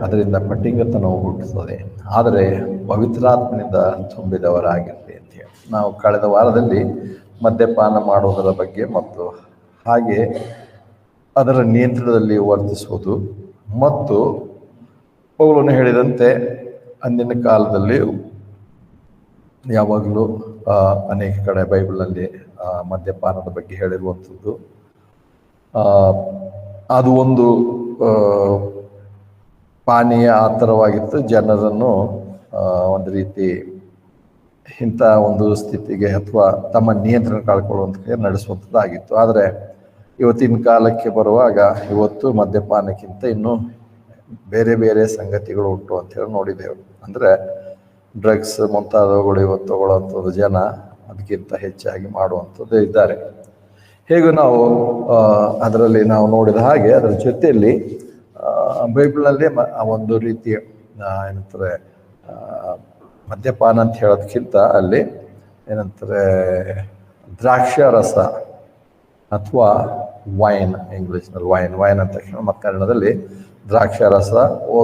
ಅದರಿಂದ ಪಟ್ಟಿಂಗತನವು ಹುಟ್ಟುತ್ತದೆ. ಆದರೆ ಪವಿತ್ರಾತ್ಮನಿಂದ ತುಂಬಿದವರಾಗಿರಲಿ ಅಂತ ಹೇಳಿ ನಾವು ಕಳೆದ ವಾರದಲ್ಲಿ ಮದ್ಯಪಾನ ಮಾಡುವುದರ ಬಗ್ಗೆ ಮತ್ತು ಹಾಗೆ ಅದರ ನಿಯಂತ್ರಣದಲ್ಲಿ ವರ್ತಿಸುವುದು ಮತ್ತು ಪೌಲನು ಹೇಳಿದಂತೆ ಅಂದಿನ ಕಾಲದಲ್ಲಿ ಯಾವಾಗಲೂ ಅನೇಕ ಕಡೆ ಬೈಬಲಲ್ಲಿ ಮದ್ಯಪಾನದ ಬಗ್ಗೆ ಹೇಳಿರುವಂಥದ್ದು. ಅದು ಒಂದು ಪಾನೀಯ ಆ ಥರವಾಗಿತ್ತು. ಜನರನ್ನು ಒಂದು ರೀತಿ ಇಂಥ ಒಂದು ಸ್ಥಿತಿಗೆ ಅಥವಾ ತಮ್ಮ ನಿಯಂತ್ರಣ ಕಳ್ಕೊಳ್ಳುವಂಥ ನಡೆಸುವಂಥದ್ದಾಗಿತ್ತು. ಆದರೆ ಇವತ್ತಿನ ಕಾಲಕ್ಕೆ ಬರುವಾಗ ಇವತ್ತು ಮದ್ಯಪಾನಕ್ಕಿಂತ ಇನ್ನೂ ಬೇರೆ ಬೇರೆ ಸಂಗತಿಗಳು ಉಂಟು ಅಂತ ಹೇಳಿ ನೋಡಿದೆವು. ಅಂದರೆ ಡ್ರಗ್ಸ್ ಮುಂತಾದವುಗಳು ಇವತ್ತು ತಗೊಳ್ಳುವಂಥದ್ದು ಜನ ಅದಕ್ಕಿಂತ ಹೆಚ್ಚಾಗಿ ಮಾಡುವಂಥದ್ದು ಇದ್ದಾರೆ. ಹೇಗೂ ನಾವು ಅದರಲ್ಲಿ ನಾವು ನೋಡಿದ ಹಾಗೆ ಅದರ ಜೊತೆಯಲ್ಲಿ ಬೈಬಲ್ನಲ್ಲಿ ಒಂದು ರೀತಿಯ ಏನಂತಾರೆ ಮದ್ಯಪಾನ ಅಂತ ಹೇಳೋದಕ್ಕಿಂತ ಅಲ್ಲಿ ಏನಂತಾರೆ ದ್ರಾಕ್ಷಾರಸ ಅಥವಾ ವೈನ್, ಇಂಗ್ಲೀಷ್ನಲ್ಲಿ ವೈನ್ ಅಂತ ತಕ್ಷಣ ಮತ್ತು ಕನ್ನಡದಲ್ಲಿ ದ್ರಾಕ್ಷಾರಸ.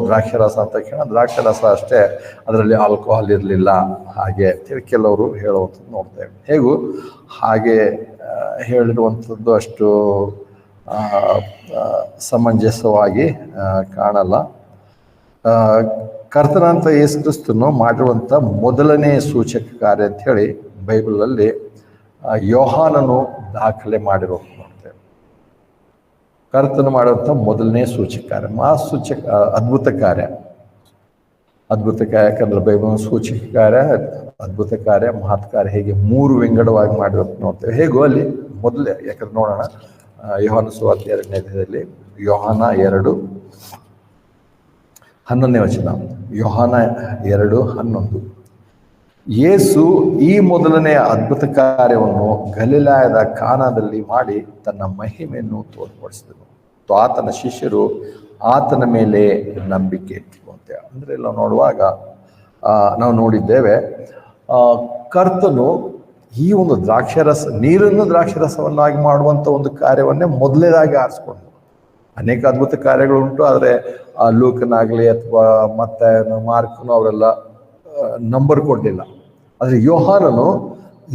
ದ್ರಾಕ್ಷಾರಸ ಅಂತ ತಕ್ಷಣ ದ್ರಾಕ್ಷಾರಸ ಅಷ್ಟೇ, ಅದರಲ್ಲಿ ಆಲ್ಕೋಹಾಲ್ ಇರಲಿಲ್ಲ ಹಾಗೆ ಅಂತೇಳಿ ಕೆಲವರು ಹೇಳುವಂಥದ್ದು ನೋಡ್ತೇವೆ. ಹೇಗೂ ಹಾಗೆ ಹೇಳಿರುವಂಥದ್ದು ಅಷ್ಟು ಸಮಂಜಸವಾಗಿ ಕಾಣಲ್ಲ. ಕರ್ತನಂತ ಯೇಸು ಕ್ರಿಸ್ತನು ಮಾಡಿರುವಂಥ ಮೊದಲನೇ ಸೂಚಕ ಕಾರ್ಯ ಅಂತ ಹೇಳಿ ಬೈಬಲಲ್ಲಿ ಯೋಹಾನನು ದಾಖಲೆ ಮಾಡಿರೋದು ನೋಡ್ತೇವೆ. ಕರ್ತನು ಮಾಡುವಂಥ ಮೊದಲನೇ ಸೂಚಕ ಕಾರ್ಯ, ಅದ್ಭುತ ಕಾರ್ಯ. ಯಾಕಂದ್ರೆ ಬೈಬಲ್ ಸೂಚಕ ಕಾರ್ಯ, ಅದ್ಭುತ ಕಾರ್ಯ, ಮಹತ್ ಕಾರ್ಯ ಹೀಗೆ ಮೂರು ವಿಂಗಡವಾಗಿ ಮಾಡಿರೋದು ನೋಡ್ತೇವೆ. ಹೇಗೂ ಅಲ್ಲಿ ಮೊದಲೇ ಯಾಕಂದ್ರೆ ನೋಡೋಣ, ಯೋಹಾನ ಸುವಾರ್ತೆ 2ನೇ ಅಧ್ಯಾಯದಲ್ಲಿ ಯೋಹಾನ 2:11 ವಚನ. ಯೋಹಾನ 2:11 ಯೇಸು ಈ ಮೊದಲನೆಯ ಅದ್ಭುತ ಕಾರ್ಯವನ್ನು ಗಲಿಲಾಯದ ಕಾನಾದಲ್ಲಿ ಮಾಡಿ ತನ್ನ ಮಹಿಮೆಯನ್ನು ತೋರ್ಪಡಿಸಿದನು. ಆತನ ಶಿಷ್ಯರು ಆತನ ಮೇಲೆ ನಂಬಿಕೆ ಇಟ್ಟುವಂತೆ. ಅಂದರೆ ಎಲ್ಲ ನೋಡುವಾಗ ನಾವು ನೋಡಿದ್ದೇವೆ, ಕರ್ತನು ಈ ಒಂದು ನೀರನ್ನು ದ್ರಾಕ್ಷರಸವನ್ನಾಗಿ ಮಾಡುವಂಥ ಒಂದು ಕಾರ್ಯವನ್ನೇ ಮೊದಲನೇದಾಗಿ ಆರಿಸ್ಕೊಂಡು. ಅನೇಕ ಅದ್ಭುತ ಕಾರ್ಯಗಳುಂಟು, ಆದರೆ ಲೂಕನಾಗಲಿ ಅಥವಾ ಮತ್ತೆ ಮಾರ್ಕನು ಅವರೆಲ್ಲ ನಂಬರ್ ಕೊಡಲಿಲ್ಲ. ಆದರೆ ಯೋಹಾನನು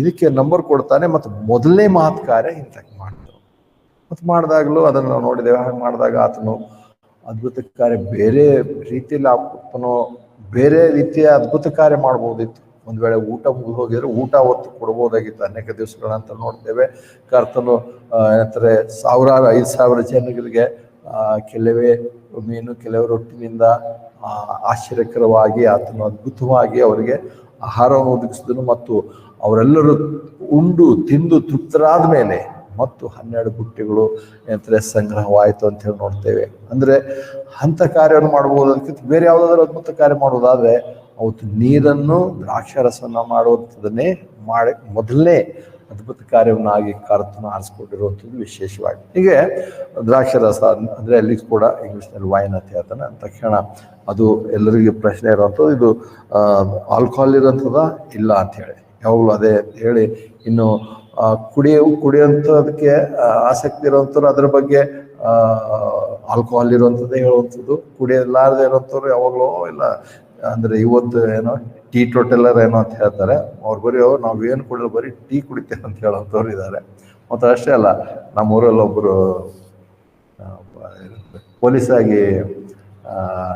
ಇದಕ್ಕೆ ನಂಬರ್ ಕೊಡ್ತಾನೆ ಮತ್ತು ಮೊದಲನೇ ಮಹತ್ ಕಾರ್ಯ ಇಂಥ ಮಾಡಿದ್ರು. ಮತ್ತು ಮಾಡಿದಾಗಲೂ ಅದನ್ನು ನಾವು ನೋಡಿದ್ದೇವೆ. ಹಾಗೆ ಮಾಡಿದಾಗ ಆತನು ಅದ್ಭುತ ಕಾರ್ಯ ಬೇರೆ ರೀತಿಯಲ್ಲಿ ಆತನು ಬೇರೆ ರೀತಿಯ ಅದ್ಭುತ ಕಾರ್ಯ ಮಾಡ್ಬೋದಿತ್ತು. ಒಂದು ವೇಳೆ ಊಟ ಮುಗಿದು ಹೋಗಿದ್ರೆ ಊಟ ಹೊತ್ತು ಕೊಡ್ಬೋದಾಗಿತ್ತು. ಅನೇಕ ದಿವಸಗಳ ನಂತರ ನೋಡ್ತೇವೆ ಕರ್ತನು ಏನಂತಾರೆ 5,000 ಜನರಿಗೆ ಕೆಲವೇ ಮೀನು ಕೆಲವೇ ರೊಟ್ಟಿನಿಂದ ಆಶ್ಚರ್ಯಕರವಾಗಿ ಆತನು ಅದ್ಭುತವಾಗಿ ಅವರಿಗೆ ಆಹಾರವನ್ನು ಒದಗಿಸಿದನು. ಮತ್ತು ಅವರೆಲ್ಲರೂ ಉಂಡು ತಿಂದು ತೃಪ್ತರಾದ ಮೇಲೆ ಮತ್ತು 12 ಬುಟ್ಟಿಗಳು ಏನಂತಾರೆ ಸಂಗ್ರಹವಾಯಿತು ಅಂತ ಹೇಳಿ ನೋಡ್ತೇವೆ. ಅಂದರೆ ಅಂಥ ಕಾರ್ಯವನ್ನು ಮಾಡ್ಬೋದು. ಅದಕ್ಕಿಂತ ಬೇರೆ ಯಾವುದಾದ್ರೂ ಅದ್ಭುತ ಕಾರ್ಯ ಮಾಡೋದಾದರೆ ಅವತ್ತು ನೀರನ್ನು ದ್ರಾಕ್ಷಾರಸವನ್ನು ಮಾಡುವಂಥದ್ದನ್ನೇ ಮೊದಲನೇ ಅದ್ಭುತ ಕಾರ್ಯವನ್ನಾಗಿ ಕರ್ತನು ಆರಿಸ್ಕೊಂಡಿರುವಂಥದ್ದು ವಿಶೇಷವಾಗಿ. ಹೀಗೆ ದ್ರಾಕ್ಷಾರಸ ಅಂದರೆ ಅಲ್ಲಿ ಕೂಡ ಇಂಗ್ಲೀಷ್ನಲ್ಲಿ ವೈನ್ ಅಂತ ಹೇಳ್ತಾನೆ. ತಕ್ಷಣ ಅದು ಎಲ್ಲರಿಗೂ ಪ್ರಶ್ನೆ ಇರುವಂಥದ್ದು, ಇದು ಆಲ್ಕೋಹಾಲ್ ಇರೋಂಥದ್ದು ಇಲ್ಲ ಅಂಥೇಳಿ. ಯಾವಾಗಲೂ ಅದೇ ಹೇಳಿ ಇನ್ನು ಕುಡಿಯುವಂಥದಕ್ಕೆ ಆಸಕ್ತಿ ಇರುವಂಥವ್ರು ಅದರ ಬಗ್ಗೆ ಆಲ್ಕೋಹಾಲ್ ಇರುವಂಥದ್ದೇ ಹೇಳುವಂಥದ್ದು. ಕುಡಿಯಲಾರದೆ ಇರುವಂಥವ್ರು ಯಾವಾಗಲೂ ಇಲ್ಲ ಅಂದರೆ ಇವತ್ತು ಏನೋ ಟೀ ಟೋಟೆಲ್ಲರ್ ಏನೋ ಅಂತ ಹೇಳ್ತಾರೆ. ಅವ್ರು ಬರೀ ನಾವೇನು ಕುಡಿಯಲ್ಲ ಬರೀ ಟೀ ಕುಡಿತೇವೆ ಅಂತ ಹೇಳೋಂಥವ್ರು ಇದ್ದಾರೆ. ಮತ್ತು ಅಷ್ಟೇ ಅಲ್ಲ, ನಮ್ಮೂರಲ್ಲಿ ಒಬ್ಬರು ಪೊಲೀಸಾಗಿ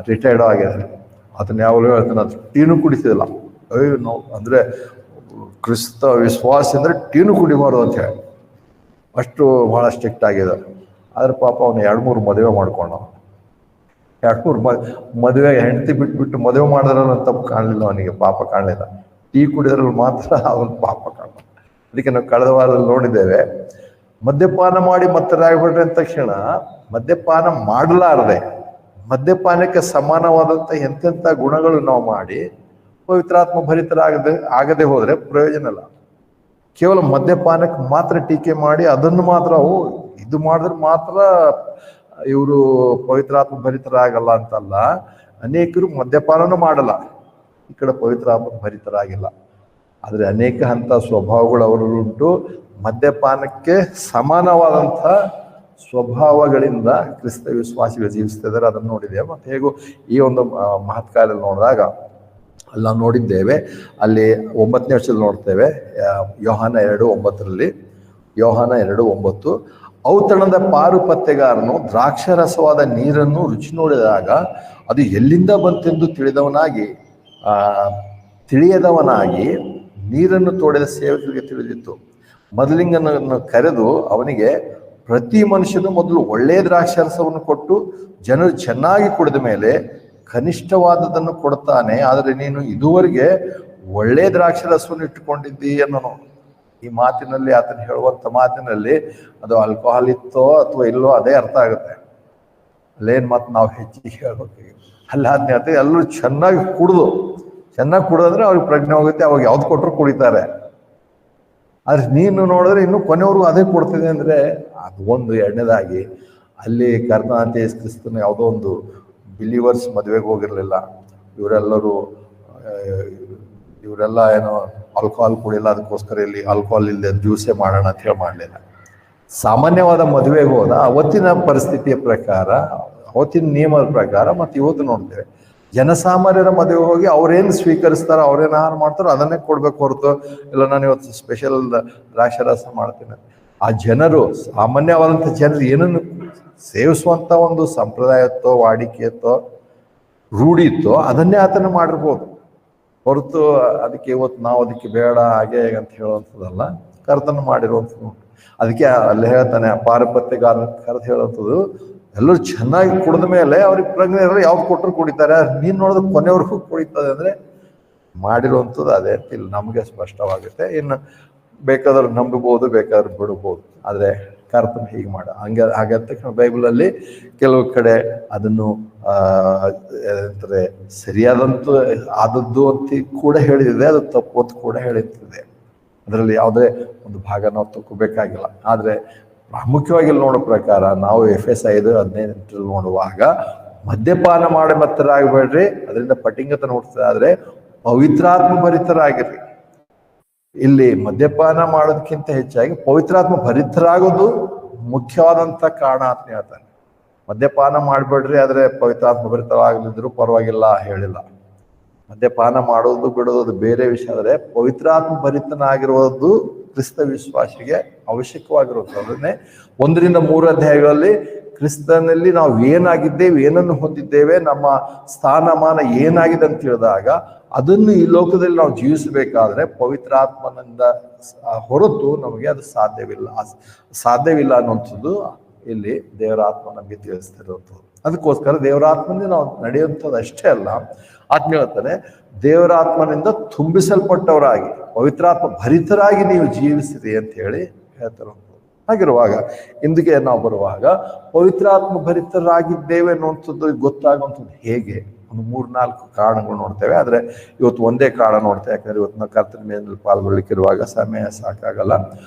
ರಿಟೈರ್ಡ್ ಆಗಿದ್ದಾರೆ. ಅದನ್ನ ಯಾವಾಗಲೂ ಹೇಳ್ತಾನೆ, ಅದು ಟೀನು ಕುಡಿತಿದಿಲ್ಲ. ನಾವು ಅಂದರೆ ಕ್ರಿಸ್ತ ವಿಶ್ವಾಸ ಅಂದರೆ ಟೀನು ಕುಡಿಬಾರ್ದು ಅಂತ ಹೇಳಿ ಅಷ್ಟು ಭಾಳ ಸ್ಟ್ರಿಕ್ಟ್ ಆಗಿದೆ. ಆದರೆ ಪಾಪ ಅವನು 2-3 ಮದುವೆ ಮಾಡ್ಕೊಂಡು 2-3 ಮದುವೆಗೆ ಹೆಂಡತಿ ಬಿಟ್ಬಿಟ್ಟು ಮದುವೆ ಮಾಡಿದ್ರಲ್ಲ ತಪ್ಪು ಕಾಣಲಿಲ್ಲ ಅವನಿಗೆ, ಪಾಪ ಕಾಣಲಿಲ್ಲ. ಟೀ ಕುಡಿದ್ರಲ್ಲಿ ಮಾತ್ರ ಅವನು ಪಾಪ ಕಾಣಲ್ಲ. ಅದಕ್ಕೆ ನಾವು ಕಳೆದ ವಾರದಲ್ಲಿ ನೋಡಿದ್ದೇವೆ, ಮದ್ಯಪಾನ ಮಾಡಿ ಮತ್ತರಾಗ್ಬಿಟ್ರೆ ಅಂದ ತಕ್ಷಣ ಮದ್ಯಪಾನ ಮಾಡಲಾರದೆ ಮದ್ಯಪಾನಕ್ಕೆ ಸಮಾನವಾದಂಥ ಎಂತೆಂಥ ಗುಣಗಳು ನಾವು ಮಾಡಿ ಪವಿತ್ರಾತ್ಮ ಆಗದೆ ಹೋದರೆ ಪ್ರಯೋಜನ ಇಲ್ಲ. ಕೇವಲ ಮದ್ಯಪಾನಕ್ಕೆ ಮಾತ್ರ ಟೀಕೆ ಮಾಡಿ ಅದನ್ನು ಮಾತ್ರ ಇದು ಮಾಡಿದ್ರೆ ಮಾತ್ರ ಇವರು ಪವಿತ್ರಾತ್ಮ ಭರಿತರಾಗಲ್ಲ ಅಂತಲ್ಲ. ಅನೇಕರು ಮದ್ಯಪಾನನೂ ಮಾಡಲ್ಲ, ಈ ಕಡೆ ಪವಿತ್ರಾತ್ಮ ಭರಿತರಾಗಿಲ್ಲ. ಆದರೆ ಅನೇಕ ಹಂತ ಸ್ವಭಾವಗಳು ಅವರಲ್ಲುಂಟು. ಮದ್ಯಪಾನಕ್ಕೆ ಸಮಾನವಾದಂಥ ಸ್ವಭಾವಗಳಿಂದ ಕ್ರಿಸ್ತ ವಿಶ್ವಾಸಿಗಳು ಜೀವಿಸ್ತಿದ್ದಾರೆ, ಅದನ್ನು ನೋಡಿದ್ದೇವೆ. ಮತ್ತು ಹೇಗೂ ಈ ಒಂದು ಮಹತ್ಕಾರ್ಯದಲ್ಲಿ ನೋಡಿದಾಗ ಅಲ್ಲಿ ನಾವು ನೋಡಿದ್ದೇವೆ, ಅಲ್ಲಿ 9ನೇ ವರ್ಷದಲ್ಲಿ ನೋಡ್ತೇವೆ, ಯೋಹಾನ 2:9, ಯೋಹಾನ 2:9, ಔತಣದ ಪಾರುಪತ್ಯಗಾರನು ದ್ರಾಕ್ಷಾರಸವಾದ ನೀರನ್ನು ರುಚಿ ನೋಡಿದಾಗ ಅದು ಎಲ್ಲಿಂದ ಬಂತೆಂದು ತಿಳಿಯದವನಾಗಿ ನೀರನ್ನು ತೋಡಿದ ಸೇವಕರಿಗೆ ತಿಳಿದಿತ್ತು. ಮೊದಲಿಂಗನನ್ನು ಕರೆದು ಅವನಿಗೆ, ಪ್ರತಿ ಮನುಷ್ಯನು ಮೊದಲು ಒಳ್ಳೆಯ ದ್ರಾಕ್ಷಾರಸವನ್ನು ಕೊಟ್ಟು ಜನರು ಚೆನ್ನಾಗಿ ಕುಡಿದ ಮೇಲೆ ಕನಿಷ್ಠವಾದದನ್ನು ಕೊಡ್ತಾನೆ, ಆದರೆ ನೀನು ಇದುವರೆಗೆ ಒಳ್ಳೆಯ ದ್ರಾಕ್ಷಾರಸವನ್ನು ಇಟ್ಟುಕೊಂಡಿದ್ದಿ ಅನ್ನೋನು. ಈ ಮಾತಿನಲ್ಲಿ, ಆತನ ಹೇಳುವಂಥ ಮಾತಿನಲ್ಲಿ ಅದು ಆಲ್ಕೋಹಾಲ್ ಇತ್ತೋ ಅಥವಾ ಇಲ್ಲೋ ಅದೇ ಅರ್ಥ ಆಗುತ್ತೆ. ಅಲ್ಲೇನು ಮತ್ತು ನಾವು ಹೆಚ್ಚಿಗೆ ಹೇಳ್ಬೇಕು. ಅಲ್ಲ ಆದ್ಮೇಲೆ ಎಲ್ಲರೂ ಚೆನ್ನಾಗಿ ಕುಡಿದ್ರೆ ಅವ್ರಿಗೆ ಪ್ರಜ್ಞೆ ಹೋಗುತ್ತೆ, ಅವಾಗ ಯಾವ್ದು ಕೊಟ್ಟರು ಕುಡಿತಾರೆ. ಆದ್ರೆ ನೀನು ನೋಡಿದ್ರೆ ಇನ್ನು ಕೊನೆಯವ್ರಿಗೂ ಅದೇ ಕೊಡ್ತಿದೆ ಅಂದರೆ ಅದು ಒಂದು. ಎರಡನೇದಾಗಿ ಅಲ್ಲಿ ಕರ್ತನಾದ ಯೇಸು ಕ್ರಿಸ್ತನ ಯಾವುದೋ ಒಂದು ಬಿಲೀವರ್ಸ್ ಮದುವೆಗೆ ಹೋಗಿರಲಿಲ್ಲ. ಇವರೆಲ್ಲ ಏನೋ ಆಲ್ಕೋಹಾಲ್ ಕುಡಿಯಲ್ಲ, ಅದಕ್ಕೋಸ್ಕರ ಇಲ್ಲಿ ಆಲ್ಕೋಹಾಲ್ ಇಲ್ಲದೆ ಜ್ಯೂಸೇ ಮಾಡೋಣ ಅಂತ ಹೇಳಿ ಮಾಡಲಿಲ್ಲ. ಸಾಮಾನ್ಯವಾದ ಮದುವೆಗೆ ಹೋದ ಅವತ್ತಿನ ಪರಿಸ್ಥಿತಿಯ ಪ್ರಕಾರ, ಅವತ್ತಿನ ನಿಯಮದ ಪ್ರಕಾರ, ಮತ್ತು ಇವತ್ತು ನೋಡ್ತೇವೆ ಜನಸಾಮಾನ್ಯರ ಮದುವೆ ಹೋಗಿ ಅವ್ರೇನು ಸ್ವೀಕರಿಸ್ತಾರೋ, ಅವ್ರೇನು ಆಹಾರ ಮಾಡ್ತಾರೋ ಅದನ್ನೇ ಕೊಡ್ಬೇಕು ಹೊರತು, ಇಲ್ಲ ನಾನು ಇವತ್ತು ಸ್ಪೆಷಲ್ ದ್ರಾಕ್ಷಾರಸ ಮಾಡ್ತೀನಿ. ಆ ಜನರು, ಸಾಮಾನ್ಯವಾದಂಥ ಜನರು ಏನನ್ನು ಸೇವಿಸುವಂಥ ಒಂದು ಸಂಪ್ರದಾಯತ್ತೋ ವಾಡಿಕೆಯತ್ತೋ ರೂಢಿ ಇತ್ತೋ ಅದನ್ನೇ ಆತನ ಮಾಡಿರ್ಬೋದು ಹೊರತು ಅದಕ್ಕೆ ಇವತ್ತು ನಾವು ಅದಕ್ಕೆ ಬೇಡ ಹಾಗೆ ಅಂತ ಹೇಳುವಂಥದ್ದಲ್ಲ. ಕರ್ತನ ಮಾಡಿರುವಂಥದ್ದು. ಅದಕ್ಕೆ ಅಲ್ಲಿ ಹೇಳ್ತಾನೆ, ಪಾರುಪತ್ಯಗಾರ ಕರೆದು ಹೇಳುವಂಥದ್ದು, ಎಲ್ಲರೂ ಚೆನ್ನಾಗಿ ಕುಡಿದ ಮೇಲೆ ಅವ್ರಿಗೆ ಪ್ರಜ್ಞೆ ಯಾವ್ದು ಕೊಟ್ಟರು ಕುಡಿತಾರೆ. ನೀನು ನೋಡಿದ್ರೆ ಕೊನೆಯವ್ರಿಗೂ ಕುಡಿತದೆ ಅಂದರೆ ಮಾಡಿರುವಂಥದ್ದು ಅದೇ ಅಂತ ಇಲ್ಲಿ ನಮಗೆ ಸ್ಪಷ್ಟವಾಗುತ್ತೆ. ಇನ್ನು ಬೇಕಾದ್ರೆ ನಂಬಬಹುದು, ಬೇಕಾದ್ರೆ ಬಿಡ್ಬೋದು. ಆದರೆ ಕರ್ತನ ಹೀಗೆ ಹಾಗಂತ ಬೈಬಲಲ್ಲಿ ಕೆಲವು ಕಡೆ ಅದನ್ನು ಏನಂತಾರೆ ಸರಿಯಾದಂತೂ ಆದದ್ದು ಅಂತ ಕೂಡ ಹೇಳಿದೆ, ಅದು ತಪ್ಪು ಅಂತ ಕೂಡ ಹೇಳಿರ್ತದೆ. ಅದರಲ್ಲಿ ಯಾವುದೇ ಒಂದು ಭಾಗ ನಾವು ತಗೋಬೇಕಾಗಿಲ್ಲ. ಆದರೆ ಪ್ರಾಮುಖ್ಯವಾಗಿ ನೋಡೋ ಪ್ರಕಾರ ನಾವು Efes 5:15 ನೋಡುವಾಗ, ಮದ್ಯಪಾನ ಮಾಡಿ ಮತ್ತರಾಗಬೇಡ್ರಿ, ಅದರಿಂದ ಪಟಿಂಗತ ನೋಡ್ತದೆ, ಆದರೆ ಪವಿತ್ರಾತ್ಮ ಭರಿತರಾಗಿರ್ರಿ. ಇಲ್ಲಿ ಮದ್ಯಪಾನ ಮಾಡೋದಕ್ಕಿಂತ ಹೆಚ್ಚಾಗಿ ಪವಿತ್ರಾತ್ಮ ಭರಿತರಾಗೋದು ಮುಖ್ಯವಾದಂಥ ಕಾರಣ ಅಂತ ಹೇಳ್ತಾನೆ. ಮದ್ಯಪಾನ ಮಾಡಬೇಡ್ರಿ, ಆದರೆ ಪವಿತ್ರಾತ್ಮ ಭರಿತರಾಗಲಿದ್ರು ಪರವಾಗಿಲ್ಲ ಹೇಳಿಲ್ಲ. ಮದ್ಯಪಾನ ಮಾಡೋದು ಬಿಡೋದು ಅದು ಬೇರೆ ವಿಷಯ. ಆದರೆ ಪವಿತ್ರಾತ್ಮ ಭರಿತನಾಗಿರುವುದು ಕ್ರಿಸ್ತ ವಿಶ್ವಾಸಿಗೆ ಅವಶ್ಯಕವಾಗಿರುತ್ತೆ. ಅದನ್ನೇ 1-3 ಅಧ್ಯಾಯಗಳಲ್ಲಿ ಕ್ರಿಸ್ತನಲ್ಲಿ ನಾವು ಏನಾಗಿದ್ದೇವೆ, ಏನನ್ನು ಹೊಂದಿದ್ದೇವೆ, ನಮ್ಮ ಸ್ಥಾನಮಾನ ಏನಾಗಿದೆ ಅಂತ ಹೇಳಿದಾಗ ಅದನ್ನು ಈ ಲೋಕದಲ್ಲಿ ನಾವು ಜೀವಿಸಬೇಕಾದ್ರೆ ಪವಿತ್ರಾತ್ಮನಿಂದ ಹೊರತು ನಮಗೆ ಅದು ಸಾಧ್ಯವಿಲ್ಲ ಅನ್ನುವಂಥದ್ದು ಇಲ್ಲಿ ದೇವರಾತ್ಮ ನಮಗೆ ತಿಳಿಸ್ತಿರುವಂಥದ್ದು. ಅದಕ್ಕೋಸ್ಕರ ದೇವರಾತ್ಮನಿಂದ ನಾವು ನಡೆಯುವಂಥದ್ದು ಅಷ್ಟೇ ಅಲ್ಲ, ಆತ್ಮ ಹೇಳ್ತಾನೆ, ದೇವರಾತ್ಮನಿಂದ ತುಂಬಿಸಲ್ಪಟ್ಟವರಾಗಿ ಪವಿತ್ರಾತ್ಮ ಭರಿತರಾಗಿ ನೀವು ಜೀವಿಸಿರಿ ಅಂತ ಹೇಳಿ ಹೇಳ್ತಾರೆ. ಹಾಗಿರುವಾಗ ಇಂದಿಗೆ ನಾವು ಬರುವಾಗ ಪವಿತ್ರಾತ್ಮ ಭರಿತರಾಗಿದ್ದೇವೆ ಅನ್ನುವಂಥದ್ದು ಗೊತ್ತಾಗುವಂಥದ್ದು ಹೇಗೆ? ಒಂದು 3-4 ಕಾರಣಗಳು ನೋಡ್ತೇವೆ. ಆದರೆ ಇವತ್ತು ಒಂದೇ ಕಾರಣ ನೋಡ್ತೇವೆ, ಯಾಕಂದ್ರೆ ಇವತ್ತು ನಾವು ಕರ್ತನ ಮೇಲೆ ಪಾಲ್ಗೊಳ್ಳಿಕ್ಕಿರುವಾಗ ಸಮಯ ಸಾಕಾಗಲ್ಲ.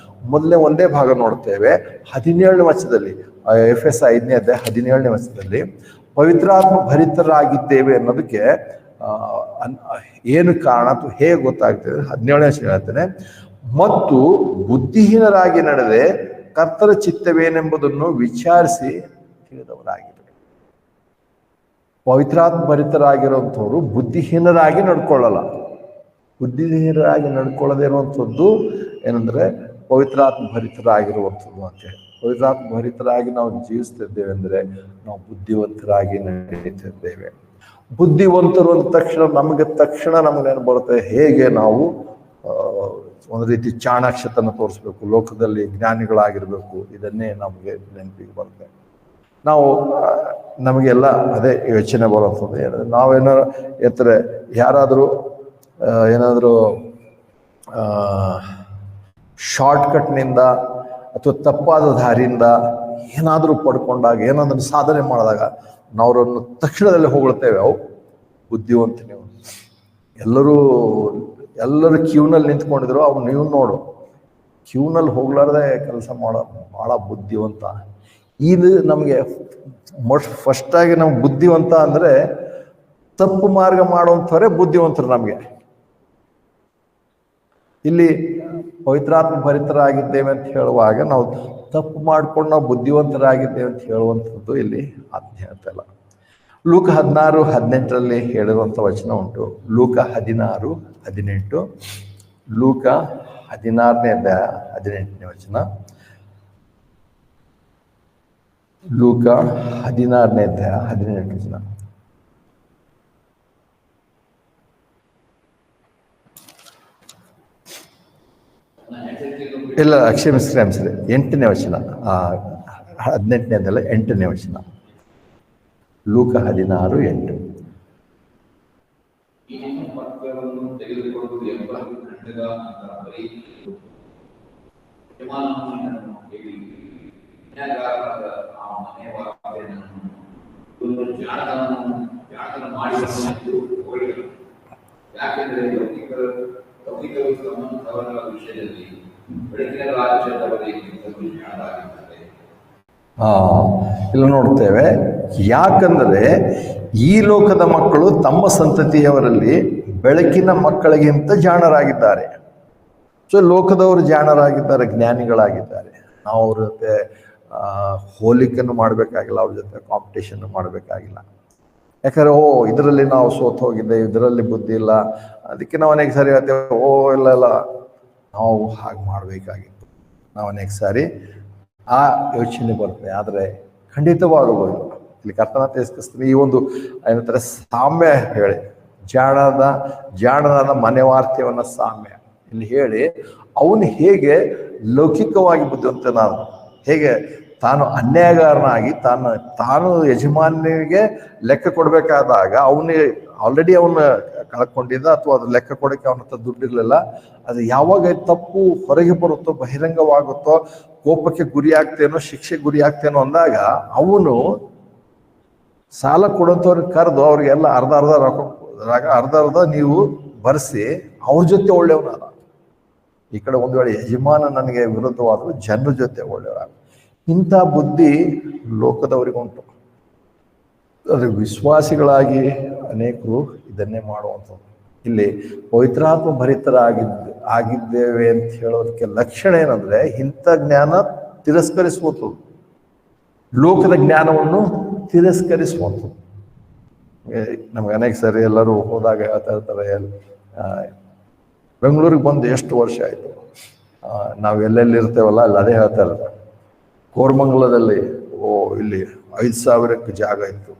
ಮೊದಲನೇ ಒಂದೇ ಭಾಗ ನೋಡ್ತೇವೆ. 17ನೇ ವಚನದಲ್ಲಿ, Efes 5ನೇ ಅಧ್ಯಾಯ 17ನೇ ವಚನದಲ್ಲಿ ಪವಿತ್ರಾತ್ಮ ಭರಿತರಾಗಿದ್ದೇವೆ ಅನ್ನೋದಕ್ಕೆ ಏನು ಕಾರಣ ಅಥವಾ ಹೇಗೆ ಗೊತ್ತಾಗ್ತದೆ? 17ನೇ ವಚನ ಹೇಳ್ತಾನೆ, ಮತ್ತು ಬುದ್ಧಿಹೀನರಾಗಿ ನಡೆದೆ ಕರ್ತರ ಚಿತ್ತವೇನೆಂಬುದನ್ನು ವಿಚಾರಿಸಿ ತಿಳಿದವರಾಗಿದ್ದಾರೆ. ಪವಿತ್ರಾತ್ಮ ಭರಿತರಾಗಿರುವಂಥವ್ರು ಬುದ್ಧಿಹೀನರಾಗಿ ನಡ್ಕೊಳ್ಳಲ್ಲ. ಬುದ್ಧಿಹೀನರಾಗಿ ನಡ್ಕೊಳ್ಳೋದೇ ಇರುವಂಥದ್ದು ಏನಂದ್ರೆ ಪವಿತ್ರಾತ್ಮ ಭರಿತರಾಗಿರುವಂಥದ್ದು ಅಂತೇಳಿ. ಪವಿತ್ರಾತ್ಮ ಭರಿತರಾಗಿ ನಾವು ಜೀವಿಸ್ತಿದ್ದೇವೆ ಅಂದರೆ ನಾವು ಬುದ್ಧಿವಂತರಾಗಿ ನಡೀತಿದ್ದೇವೆ. ಬುದ್ಧಿವಂತರು ಅಂದ ತಕ್ಷಣ ನಮಗೇನು ಬರುತ್ತೆ? ಹೇಗೆ ನಾವು ಒಂದು ರೀತಿ ಚಾಣಾಕ್ಷತನ ತೋರಿಸ್ಬೇಕು, ಲೋಕದಲ್ಲಿ ಜ್ಞಾನಿಗಳಾಗಿರ್ಬೇಕು, ಇದನ್ನೇ ನಮಗೆ ನೆನಪಿಗೆ ಬರುತ್ತೆ. ನಮಗೆಲ್ಲ ಅದೇ ಯೋಚನೆ ಬರುವಂಥದ್ದು. ನಾವೇನಾದ್ರು ಯಾರಾದರೂ ಏನಾದರೂ ಶಾರ್ಟ್ಕಟ್ನಿಂದ ಅಥವಾ ತಪ್ಪಾದ ದಾರಿಯಿಂದ ಏನಾದರೂ ಪಡ್ಕೊಂಡಾಗ, ಏನಾದರೂ ಸಾಧನೆ ಮಾಡಿದಾಗ ನಾವು ಅವರನ್ನು ತಕ್ಷಣದಲ್ಲಿ ಹೊಗಳ್ತೇವೆ, ಅವು ಬುದ್ಧಿವಂತ ನೀವು. ಎಲ್ಲರೂ ಕ್ಯೂನಲ್ಲಿ ನಿಂತ್ಕೊಂಡಿದ್ರು, ಅವ್ನು ನೀವು ನೋಡು ಕ್ಯೂನಲ್ಲಿ ಹೋಗ್ಲಾರ್ದೆ ಕೆಲಸ ಮಾಡೋ ಭಾಳ ಬುದ್ಧಿವಂತ. ಇದು ನಮಗೆ ಫಸ್ಟಾಗಿ ನಮ್ಗೆ ಬುದ್ಧಿವಂತ ಅಂದರೆ ತಪ್ಪು ಮಾರ್ಗ ಮಾಡುವಂಥವರೇ ಬುದ್ಧಿವಂತರು ನಮಗೆ. ಇಲ್ಲಿ ಪವಿತ್ರಾತ್ಮ ಭರಿತರಾಗಿದ್ದೇವೆ ಅಂತ ಹೇಳುವಾಗ ನಾವು ತಪ್ಪು ಮಾಡ್ಕೊಂಡು ನಾವು ಬುದ್ಧಿವಂತರಾಗಿದ್ದೇವೆ ಅಂತ ಹೇಳುವಂಥದ್ದು ಇಲ್ಲಿ ಆಜ್ಞೆ ಅಂತಲ್ಲ. ಲೂಕ 16:18 ಹೇಳಿರುವಂಥ ವಚನ ಉಂಟು. ಲೂಕ 16:18, ಲೂಕ 16:18 ವಚನ. ಲೂಕ 16:18 ವಚನ. ಇಲ್ಲ, ಕ್ಷಮಿಸ್ರಿ 8ನೇ ವಚನ, 18ನೇದಲ್ಲ 8ನೇ ವಚನ. ಲೂಕ 16:8. ಇಲ್ಲ ನೋಡ್ತೇವೆ. ಯಾಕಂದರೆ ಈ ಲೋಕದ ಮಕ್ಕಳು ತಮ್ಮ ಸಂತತಿಯವರಲ್ಲಿ ಬೆಳಕಿನ ಮಕ್ಕಳಿಗಿಂತ ಜಾಣರಾಗಿದ್ದಾರೆ. ಸೊ ಲೋಕದವರು ಜಾಣರಾಗಿದ್ದಾರೆ, ಜ್ಞಾನಿಗಳಾಗಿದ್ದಾರೆ. ನಾವು ಅವ್ರ ಜೊತೆ ಹೋಲಿಕೆಯನ್ನು ಮಾಡಬೇಕಾಗಿಲ್ಲ, ಅವ್ರ ಜೊತೆ ಕಾಂಪಿಟೇಷನ್ ಮಾಡಬೇಕಾಗಿಲ್ಲ. ಯಾಕಂದರೆ ಇದರಲ್ಲಿ ನಾವು ಸೋತು ಹೋಗಿದ್ದೆ, ಇದರಲ್ಲಿ ಬುದ್ಧಿ ಇಲ್ಲ, ಅದಕ್ಕೆ ನಾವು ಅನೇಕ ಸಾರಿ ಹೇಳ್ತೇವೆ ಇಲ್ಲ ನಾವು ಹಾಗೆ ಮಾಡಬೇಕಾಗಿತ್ತು. ನಾವು ಅನೇಕ ಸಾರಿ ಆ ಯೋಚನೆ ಬರ್ತದೆ. ಆದರೆ ಖಂಡಿತವಾಗಬಹುದು ಇಲ್ಲಿ ಕರ್ತನ ತಿಳಿಸ್ತೀನಿ, ಈ ಒಂದು ಏನಂತಾರೆ ಸಾಮ್ಯ ಹೇಳಿ, ಜಾಣನಾದ ಮನೆವಾರ್ತೆಯವನ್ನ ಸಾಮ್ಯ ಇಲ್ಲಿ ಹೇಳಿ, ಅವನು ಹೇಗೆ ಲೌಕಿಕವಾಗಿ ಬುದ್ಧಿವಂತನಾದ, ಹೇಗೆ ತಾನು ಅನ್ಯಾಯಗಾರನಾಗಿ ತಾನು ಯಜಮಾನಿಗೆ ಲೆಕ್ಕ ಕೊಡಬೇಕಾದಾಗ ಆಲ್ರೆಡಿ ಅವನ್ನ ಕಳ್ಕೊಂಡಿದ್ದ, ಅಥವಾ ಅದು ಲೆಕ್ಕ ಕೊಡೋಕ್ಕೆ ಅವನ ಹತ್ರ ದುಡ್ಡಿರ್ಲಿಲ್ಲ. ಅದು ಯಾವಾಗ ತಪ್ಪು ಹೊರಗೆ ಬರುತ್ತೋ, ಬಹಿರಂಗವಾಗುತ್ತೋ, ಕೋಪಕ್ಕೆ ಗುರಿ ಆಗ್ತೇನೋ, ಶಿಕ್ಷೆ ಗುರಿ ಆಗ್ತೇನೋ ಅಂದಾಗ ಅವನು ಸಾಲ ಕೊಡುವಂಥವ್ರಿಗೆ ಕರೆದು ಅವ್ರಿಗೆಲ್ಲ ಅರ್ಧ ನೀವು ಬರೆಸಿ ಅವ್ರ ಜೊತೆ ಒಳ್ಳೆಯವನಾದ. ಈ ಕಡೆ ಒಂದು ವೇಳೆ ಯಜಮಾನ ನನಗೆ ವಿರುದ್ಧವಾದರೂ ಜನರ ಜೊತೆ ಒಳ್ಳೆಯವರಾಗ. ಇಂಥ ಬುದ್ಧಿ ಲೋಕದವರಿಗುಂಟು. ಅದ್ರ ವಿಶ್ವಾಸಿಗಳಾಗಿ ಅನೇಕರು ಇದನ್ನೇ ಮಾಡುವಂಥದ್ದು. ಇಲ್ಲಿ ಪವಿತ್ರಾತ್ಮ ಆಗಿದ್ದೇವೆ ಅಂತ ಹೇಳೋದಕ್ಕೆ ಲಕ್ಷಣ ಏನಂದ್ರೆ, ಇಂಥ ಜ್ಞಾನ ತಿರಸ್ಕರಿಸುವಂಥದ್ದು, ಲೋಕದ ಜ್ಞಾನವನ್ನು ತಿರಸ್ಕರಿಸುವಂಥದ್ದು. ನಮ್ಗೆ ಅನೇಕ ಸರಿ ಎಲ್ಲರೂ ಹೋದಾಗ ಹೇಳ್ತಾ ಇರ್ತಾರೆ, ಬೆಂಗಳೂರಿಗೆ ಬಂದು ಎಷ್ಟು ವರ್ಷ ಆಯಿತು, ನಾವು ಎಲ್ಲೆಲ್ಲಿ ಇರ್ತೇವಲ್ಲ ಅಲ್ಲಿ ಅದೇ ಹೇಳ್ತಾ ಇರ್ತಾರೆ. ಕೋರಮಂಗಲದಲ್ಲಿ ಇಲ್ಲಿ 5,000ಕ್ಕೆ ಜಾಗ ಇತ್ತು,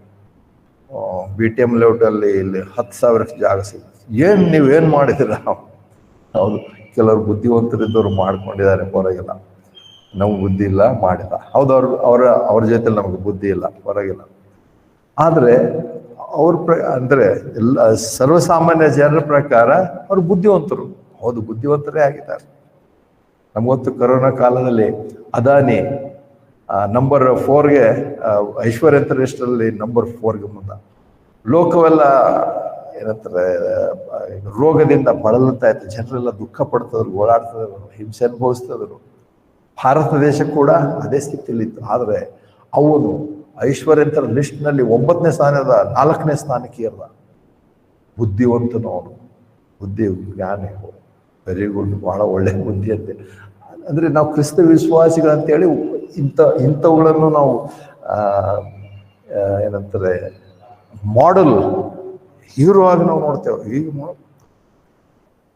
BTM ಲೇಔಟಲ್ಲಿ ಇಲ್ಲಿ 10,000ಕ್ಕೆ ಜಾಗ ಸಿಗುತ್ತೆ. ನೀವೇನು ಮಾಡಿದಿರ? ಹೌದು, ಕೆಲವರು ಬುದ್ಧಿವಂತರಿದ್ದವರು ಮಾಡ್ಕೊಂಡಿದ್ದಾರೆ, ಹೊರಗಿಲ್ಲ. ನಮ್ಗೆ ಬುದ್ಧಿ ಇಲ್ಲ, ಮಾಡಿಲ್ಲ. ಹೌದು, ಅವ್ರ ಜೊತೆಲಿ ನಮಗೆ ಬುದ್ಧಿ ಇಲ್ಲ, ಹೊರಗಿಲ್ಲ. ಆದರೆ ಅಂದರೆ ಎಲ್ಲ ಸರ್ವಸಾಮಾನ್ಯ ಜನರ ಪ್ರಕಾರ ಅವರು ಬುದ್ಧಿವಂತರು. ಹೌದು, ಬುದ್ಧಿವಂತರೇ ಆಗಿದ್ದಾರೆ. ನಮಗೊತ್ತು ಕೊರೋನಾ ಕಾಲದಲ್ಲಿ ಅದಾನಿ ನಂಬರ್ 4ಗೆ ಐಶ್ವರ್ಯ ಲಿಸ್ಟಲ್ಲಿ ನಂಬರ್ 4ಗೆ ಮುಂದ. ಲೋಕವೆಲ್ಲ ಏನಂತಾರೆ ರೋಗದಿಂದ ಬಳಲುತ್ತಾ ಇತ್ತು, ಜನರೆಲ್ಲ ದುಃಖ ಪಡ್ತಿದ್ರು, ಓಡಾಡ್ತಿದ್ರು, ಹಿಂಸೆ ಅನುಭವಿಸ್ತಿದ್ರು. ಭಾರತ ದೇಶ ಕೂಡ ಅದೇ ಸ್ಥಿತಿಯಲ್ಲಿತ್ತು. ಆದರೆ ಅವನು ಐಶ್ವರ್ಯಂತರ ಲಿಸ್ಟ್ನಲ್ಲಿ 9ನೇ ಸ್ಥಾನದ 4ನೇ ಸ್ಥಾನಕ್ಕೆ ಇರ್ದ. ಬುದ್ಧಿವಂತನು ಅವನು, ಜ್ಞಾನಿ, ವೆರಿ ಗುಡ್, ಬಹಳ ಒಳ್ಳೆ ಬುದ್ಧಿ ಅಂತೆ. ಅಂದರೆ ನಾವು ಕ್ರಿಸ್ತ ವಿಶ್ವಾಸಿಗಳಂತೇಳಿ ಇಂಥವುಗಳನ್ನು ನಾವು ಏನಂತಾರೆ ಮಾಡೆಲ್ ಹೀರೋ ಆಗಿ ನಾವು ನೋಡ್ತೇವೆ. ಈಗ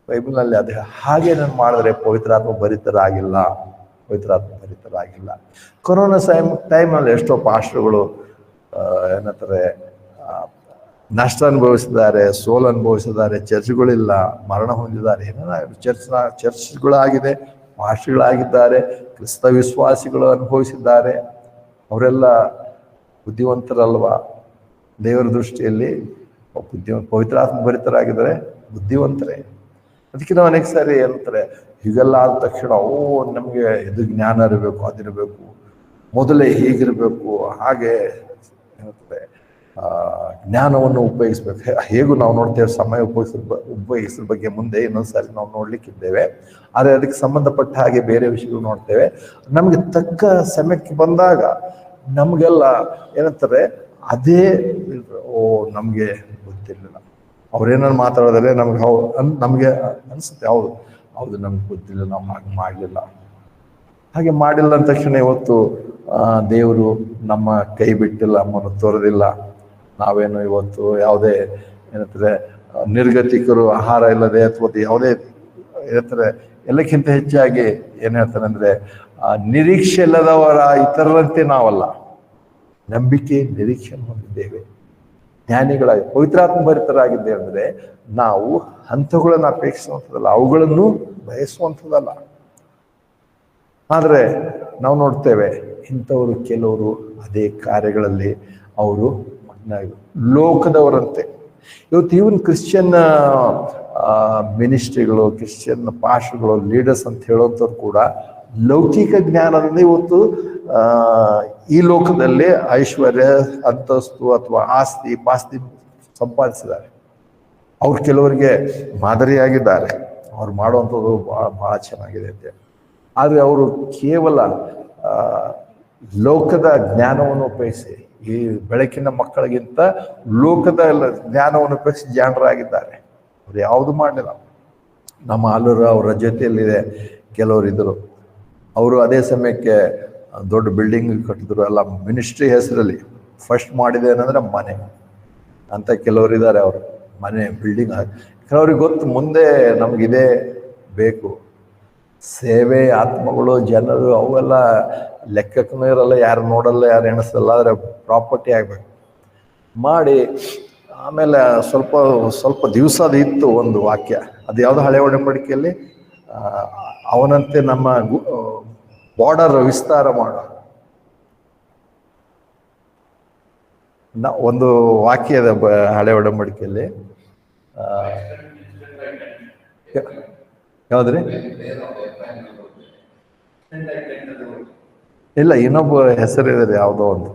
ಬೈಬಲ್ನಲ್ಲಿ ಅದೇ ಹಾಗೆ ನಾನು ಮಾಡಿದ್ರೆ ಪವಿತ್ರಾತ್ಮ ಭರಿತರಾಗಿಲ್ಲ. ಕೊರೋನಾ ಟೈಮಲ್ಲಿ ಎಷ್ಟೋ ಪಾಸ್ಟರ್ಗಳು ಏನಂತಾರೆ ನಷ್ಟ ಅನುಭವಿಸಿದ್ದಾರೆ, ಸೋಲು ಅನುಭವಿಸಿದ್ದಾರೆ, ಚರ್ಚ್ಗಳಿಲ್ಲ, ಮರಣ ಹೊಂದಿದ್ದಾರೆ, ಚರ್ಚ್ಗಳಾಗಿದೆ, ಪಾಸ್ಟರ್ಗಳಾಗಿದ್ದಾರೆ, ಕ್ರಿಸ್ತ ವಿಶ್ವಾಸಿಗಳು ಅನುಭವಿಸಿದ್ದಾರೆ. ಅವರೆಲ್ಲ ಬುದ್ಧಿವಂತರಲ್ವಾ? ದೇವರ ದೃಷ್ಟಿಯಲ್ಲಿ ಪವಿತ್ರಾತ್ಮ ಭರಿತರಾಗಿದ್ದಾರೆ, ಬುದ್ಧಿವಂತರೇ. ಅದಕ್ಕೆ ನಾವು ಅನೇಕ ಸಾರಿ ಏನಂತಾರೆ, ಹೀಗೆಲ್ಲ ಆದ ತಕ್ಷಣ ನಮಗೆ ಇದು ಜ್ಞಾನ ಇರಬೇಕು, ಅದಿರಬೇಕು, ಮೊದಲೇ ಹೀಗಿರಬೇಕು, ಹಾಗೆ ಏನಂತಾರೆ ಜ್ಞಾನವನ್ನು ಉಪಯೋಗಿಸ್ಬೇಕು. ಹೇಗೂ ನಾವು ನೋಡ್ತೇವೆ, ಸಮಯ ಉಪಯೋಗಿಸೋ ಬಗ್ಗೆ ಮುಂದೆ ಇನ್ನೊಂದ್ಸಾರಿ ನಾವು ನೋಡ್ಲಿಕ್ಕಿದ್ದೇವೆ. ಆದರೆ ಅದಕ್ಕೆ ಸಂಬಂಧಪಟ್ಟ ಹಾಗೆ ಬೇರೆ ವಿಷಯಗಳು ನೋಡ್ತೇವೆ. ನಮಗೆ ತಕ್ಕ ಸಮಯಕ್ಕೆ ಬಂದಾಗ ನಮಗೆಲ್ಲ ಏನಂತಾರೆ ಅದೇ ನಮಗೆ ಗೊತ್ತಿರಲಿಲ್ಲ. ಅವ್ರೇನಾರು ಮಾತಾಡಿದ್ರೆ ನಮಗೆ ಅನಿಸುತ್ತೆ, ಹೌದು ನಮ್ಗೆ ಗೊತ್ತಿಲ್ಲ, ನಾವು ಹಾಗೆ ಮಾಡಲಿಲ್ಲ. ಹಾಗೆ ಮಾಡಿಲ್ಲ ಅಂದ ತಕ್ಷಣ ಇವತ್ತು ದೇವರು ನಮ್ಮ ಕೈ ಬಿಟ್ಟಿಲ್ಲ, ನಮ್ಮನ್ನು ತೋರದಿಲ್ಲ. ನಾವೇನು ಇವತ್ತು ಯಾವುದೇ ಏನಂತಾರೆ ನಿರ್ಗತಿಕರು, ಆಹಾರ ಇಲ್ಲದೆ ಅಥವಾ ಯಾವುದೇ ಏನಂತಾರೆ ಎಲ್ಲಕ್ಕಿಂತ ಹೆಚ್ಚಾಗಿ ಏನ್ ಹೇಳ್ತಾರೆ ಅಂದ್ರೆ ನಿರೀಕ್ಷೆ ಇಲ್ಲದವರ ಇತರರಂತೆ ನಾವಲ್ಲ, ನಂಬಿಕೆ ನಿರೀಕ್ಷೆ ಹೊಂದಿದ್ದೇವೆ. ಜ್ಞಾನಿಗಳಾಗಿ ಪವಿತ್ರಾತ್ಮ ಭರಿತರಾಗಿದ್ದೇವೆ ಅಂದ್ರೆ ನಾವು ಹಂತಗಳನ್ನು ಅಪೇಕ್ಷಿಸುವಂಥದ್ದಲ್ಲ, ಅವುಗಳನ್ನು ಬಯಸುವಂಥದ್ದಲ್ಲ. ಆದರೆ ನಾವು ನೋಡ್ತೇವೆ ಇಂಥವರು ಕೆಲವರು ಅದೇ ಕಾರ್ಯಗಳಲ್ಲಿ ಅವರು ಲೋಕದವರಂತೆ. ಇವತ್ತು ಇವನ್ ಕ್ರಿಶ್ಚಿಯನ್ ಮಿನಿಸ್ಟ್ರಿಗಳು, ಕ್ರಿಶ್ಚಿಯನ್ ಪಾಸ್ಟರ್ಗಳು, ಲೀಡರ್ಸ್ ಅಂತ ಹೇಳೋಂಥವ್ರು ಕೂಡ ಲೌಕಿಕ ಜ್ಞಾನದಿಂದ ಇವತ್ತು ಈ ಲೋಕದಲ್ಲಿ ಐಶ್ವರ್ಯ, ಅಂತಸ್ತು ಅಥವಾ ಆಸ್ತಿ ಪಾಸ್ತಿ ಸಂಪಾದಿಸಿದ್ದಾರೆ. ಅವ್ರು ಕೆಲವರಿಗೆ ಮಾದರಿಯಾಗಿದ್ದಾರೆ, ಅವ್ರು ಮಾಡುವಂಥದ್ದು ಬಹಳ ಚೆನ್ನಾಗಿದೆ ಅಂತ. ಆದರೆ ಅವರು ಕೇವಲ ಲೋಕದ ಜ್ಞಾನವನ್ನು ಉಪಯೋಗಿಸಿ, ಈ ಬೆಳಕಿನ ಮಕ್ಕಳಿಗಿಂತ ಲೋಕದ ಜ್ಞಾನವನ್ನು ಉಪಯೋಗಿಸಿ ಜಾಣರಾಗಿದ್ದಾರೆ. ಅವ್ರು ಯಾವುದು ಮಾಡಲಿಲ್ಲ. ನಮ್ಮ ಆಲೂರು ಅವರ ಜೊತೆಯಲ್ಲಿದೆ ಕೆಲವರು ಇದ್ದರು. ಅವರು ಅದೇ ಸಮಯಕ್ಕೆ ದೊಡ್ಡ ಬಿಲ್ಡಿಂಗ್ ಕಟ್ಟಿದ್ರು, ಎಲ್ಲ ಮಿನಿಸ್ಟ್ರಿ ಹೆಸರಲ್ಲಿ. ಫಸ್ಟ್ ಮಾಡಿದೆ ಏನಂದ್ರೆ ಮನೆ ಅಂತ ಕೆಲವರು ಇದ್ದಾರೆ. ಅವರು ಮನೆ ಬಿಲ್ಡಿಂಗ್ ಕೆಲವ್ರಿಗೆ ಗೊತ್ತು, ಮುಂದೆ ನಮಗಿದೇ ಬೇಕು. ಸೇವೆ, ಆತ್ಮಗಳು, ಜನರು ಅವೆಲ್ಲ ಲೆಕ್ಕಕ್ಕೂ ಇರಲ್ಲ, ಯಾರು ನೋಡಲ್ಲ, ಯಾರು ಎಣಿಸಲ್ಲ. ಆದರೆ ಪ್ರಾಪರ್ಟಿ ಆಗಬೇಕು ಮಾಡಿ. ಆಮೇಲೆ ಸ್ವಲ್ಪ ದಿವಸ ಅದು ಇತ್ತು ಒಂದು ವಾಕ್ಯ, ಅದು ಯಾವುದೋ ಹಳೆ ಒಡಂಬಡಿಕೆಯಲ್ಲಿ, ಅವನಂತೆ ನಮ್ಮ ಬಾರ್ಡರ್ ವಿಸ್ತಾರ ಮಾಡೋ ಒಂದು ವಾಕ್ಯ ಇದೆ ಹಳೆ ಒಡಂಬಡಿಕೆಯಲ್ಲಿ. ಯಾವ್ದ್ರಿ? ಇಲ್ಲ, ಇನ್ನೊಬ್ಬ ಹೆಸರಿದೆ ಯಾವುದೋ ಒಂದು.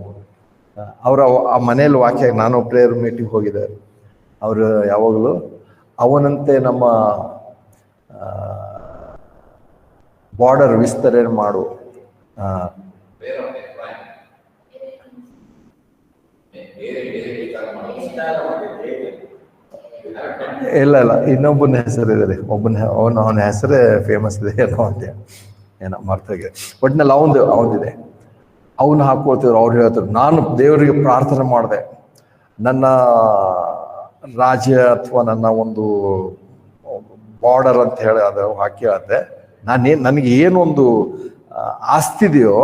ಅವರ ಆ ಮನೆಯಲ್ಲಿ ವಾಕ್ಯ, ನಾನು ಪ್ರೇಯರ್ ಮೀಟಿಂಗ್ ಹೋಗಿದ್ದೆ. ಅವರು ಯಾವಾಗಲೂ ಅವನಂತೆ ನಮ್ಮ ಬಾರ್ಡರ್ ವಿಸ್ತರಣೆ ಮಾಡು. ಇಲ್ಲ, ಇನ್ನೊಬ್ಬನ ಹೆಸರಿದೆ ರೀ. ಅವನ ಹೆಸರೇ ಫೇಮಸ್ ಇದೆ, ಏನೋ ಮರ್ತೋಗಿದೆ. ಒಟ್ಟಿನಲ್ಲಿ ಅವನಿದೆ. ಅವನು ಹಾಕೊಳ್ತಿದ್ರು. ಅವ್ರು ಹೇಳ್ತಾರೆ, ನಾನು ದೇವರಿಗೆ ಪ್ರಾರ್ಥನೆ ಮಾಡಿದೆ, ನನ್ನ ರಾಜ್ಯ ಅಥವಾ ನನ್ನ ಒಂದು ಬಾರ್ಡರ್ ಅಂತ ಹೇಳಿ ಅದು ಹಾಕಿ ಹೇಳ್ದೆ, ನನಗೆ ಏನೊಂದು ಆಸ್ತಿ ಇದೆಯೋ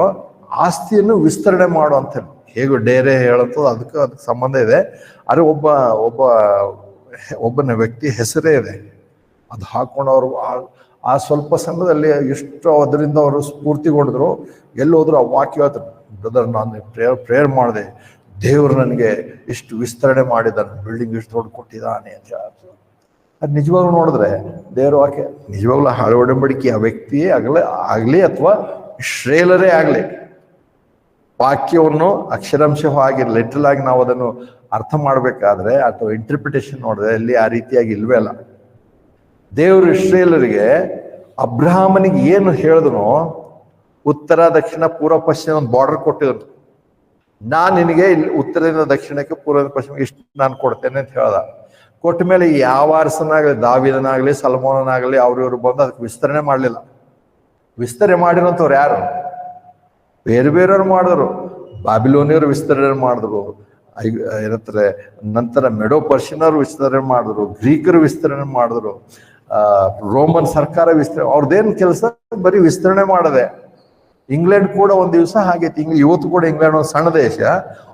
ಆಸ್ತಿಯನ್ನು ವಿಸ್ತರಣೆ ಮಾಡು ಅಂತ ಹೇಳಿ. ಹೇಗೂ ಡೇರೆ ಹೇಳುತ್ತೋ ಅದಕ್ಕೆ ಸಂಬಂಧ ಇದೆ. ಆದರೆ ಒಬ್ಬನ ವ್ಯಕ್ತಿ ಹೆಸರೇ ಇದೆ. ಅದು ಹಾಕೊಂಡು ಅವರು ಆ ಸ್ವಲ್ಪ ಸಮಯದಲ್ಲಿ ಎಷ್ಟು ಅದರಿಂದ ಅವರು ಸ್ಫೂರ್ತಿಗೊಂಡಿದ್ರು. ಎಲ್ಲೋದ್ರು ಆ ವಾಕ್ಯ ಹೇಳ್ತಾರೆ, ಬ್ರದರ್ ನಾನು ಪ್ರೇಯರ್ ಮಾಡಿದೆ, ದೇವರು ನನಗೆ ಇಷ್ಟು ವಿಸ್ತರಣೆ ಮಾಡಿದ್ದಾನೆ, ಬಿಲ್ಡಿಂಗ್ ಇಷ್ಟು ದೊಡ್ಡ ಕೊಟ್ಟಿದ್ದಾನೆ ಅಂತ ಹೇಳ್ತಾರೆ. ಅದು ನಿಜವಾಗ್ಲೂ ನೋಡಿದ್ರೆ ದೇವ್ರ ವಾಕ್ಯ ನಿಜವಾಗ್ಲೂ ಹಳೆ ಒಡಂಬಡಿಕೆ ಆ ವ್ಯಕ್ತಿಯೇ ಆಗಲಿ ಅಥವಾ ಇಸ್ರೇಲರೇ ಆಗಲಿ, ವಾಕ್ಯವನ್ನು ಅಕ್ಷರಾಂಶವಾಗಿ ಲಿಟ್ರಲ್ ಆಗಿ ನಾವು ಅದನ್ನು ಅರ್ಥ ಮಾಡಬೇಕಾದ್ರೆ ಅಥವಾ ಇಂಟರ್ಪ್ರಿಟೇಷನ್ ನೋಡಿದ್ರೆ ಅಲ್ಲಿ ಆ ರೀತಿಯಾಗಿ ಇಲ್ವೇ ಅಲ್ಲ. ದೇವರು ಇಸ್ರೇಲರಿಗೆ ಅಬ್ರಹಾಮನಿಗೆ ಏನು ಹೇಳಿದನೋ, ಉತ್ತರ ದಕ್ಷಿಣ ಪೂರ್ವ ಪಶ್ಚಿಮ ಒಂದು ಬಾರ್ಡರ್ ಕೊಟ್ಟಿದ್ರು. ನಾನು ನಿನಗೆ ಇಲ್ಲಿ ಉತ್ತರದಿಂದ ದಕ್ಷಿಣಕ್ಕೆ, ಪೂರ್ವದಿಂದ ಪಶ್ಚಿಮಕ್ಕೆ ಇಷ್ಟು ನಾನು ಕೊಡ್ತೇನೆ ಅಂತ ಹೇಳ್ದ. ಕೊಟ್ಟ ಮೇಲೆ ಯಾವ ಅರಸನಾಗಲಿ, ದಾವೀದನಾಗಲಿ, ಸಲ್ಮೋನನಾಗಲಿ ಅವ್ರಿವ್ರು ಬಂದು ಅದಕ್ಕೆ ವಿಸ್ತರಣೆ ಮಾಡಲಿಲ್ಲ. ವಿಸ್ತರಣೆ ಮಾಡಿರೋಂಥವ್ರು ಯಾರು? ಬೇರೆ ಬೇರೆಯವ್ರು ಮಾಡಿದ್ರು. ಬಾಬಿಲೋನಿಯವರು ವಿಸ್ತರಣೆ ಮಾಡಿದ್ರು, ಏನಂತಾರೆ ನಂತರ ಮೆಡೋ ಪರ್ಷಿಯನವರು ವಿಸ್ತರಣೆ ಮಾಡಿದ್ರು, ಗ್ರೀಕರು ವಿಸ್ತರಣೆ ಮಾಡಿದ್ರು, ರೋಮನ್ ಸರ್ಕಾರ ವಿಸ್ತರಣೆ. ಅವ್ರದ್ದೇನು ಕೆಲಸ ಬರೀ ವಿಸ್ತರಣೆ ಮಾಡದೆ. ಇಂಗ್ಲೆಂಡ್ ಕೂಡ ಒಂದ್ ದಿವಸ ಹಾಗೈತಿ. ಇವತ್ತು ಕೂಡ ಇಂಗ್ಲೆಂಡ್ ಒಂದು ಸಣ್ಣ ದೇಶ,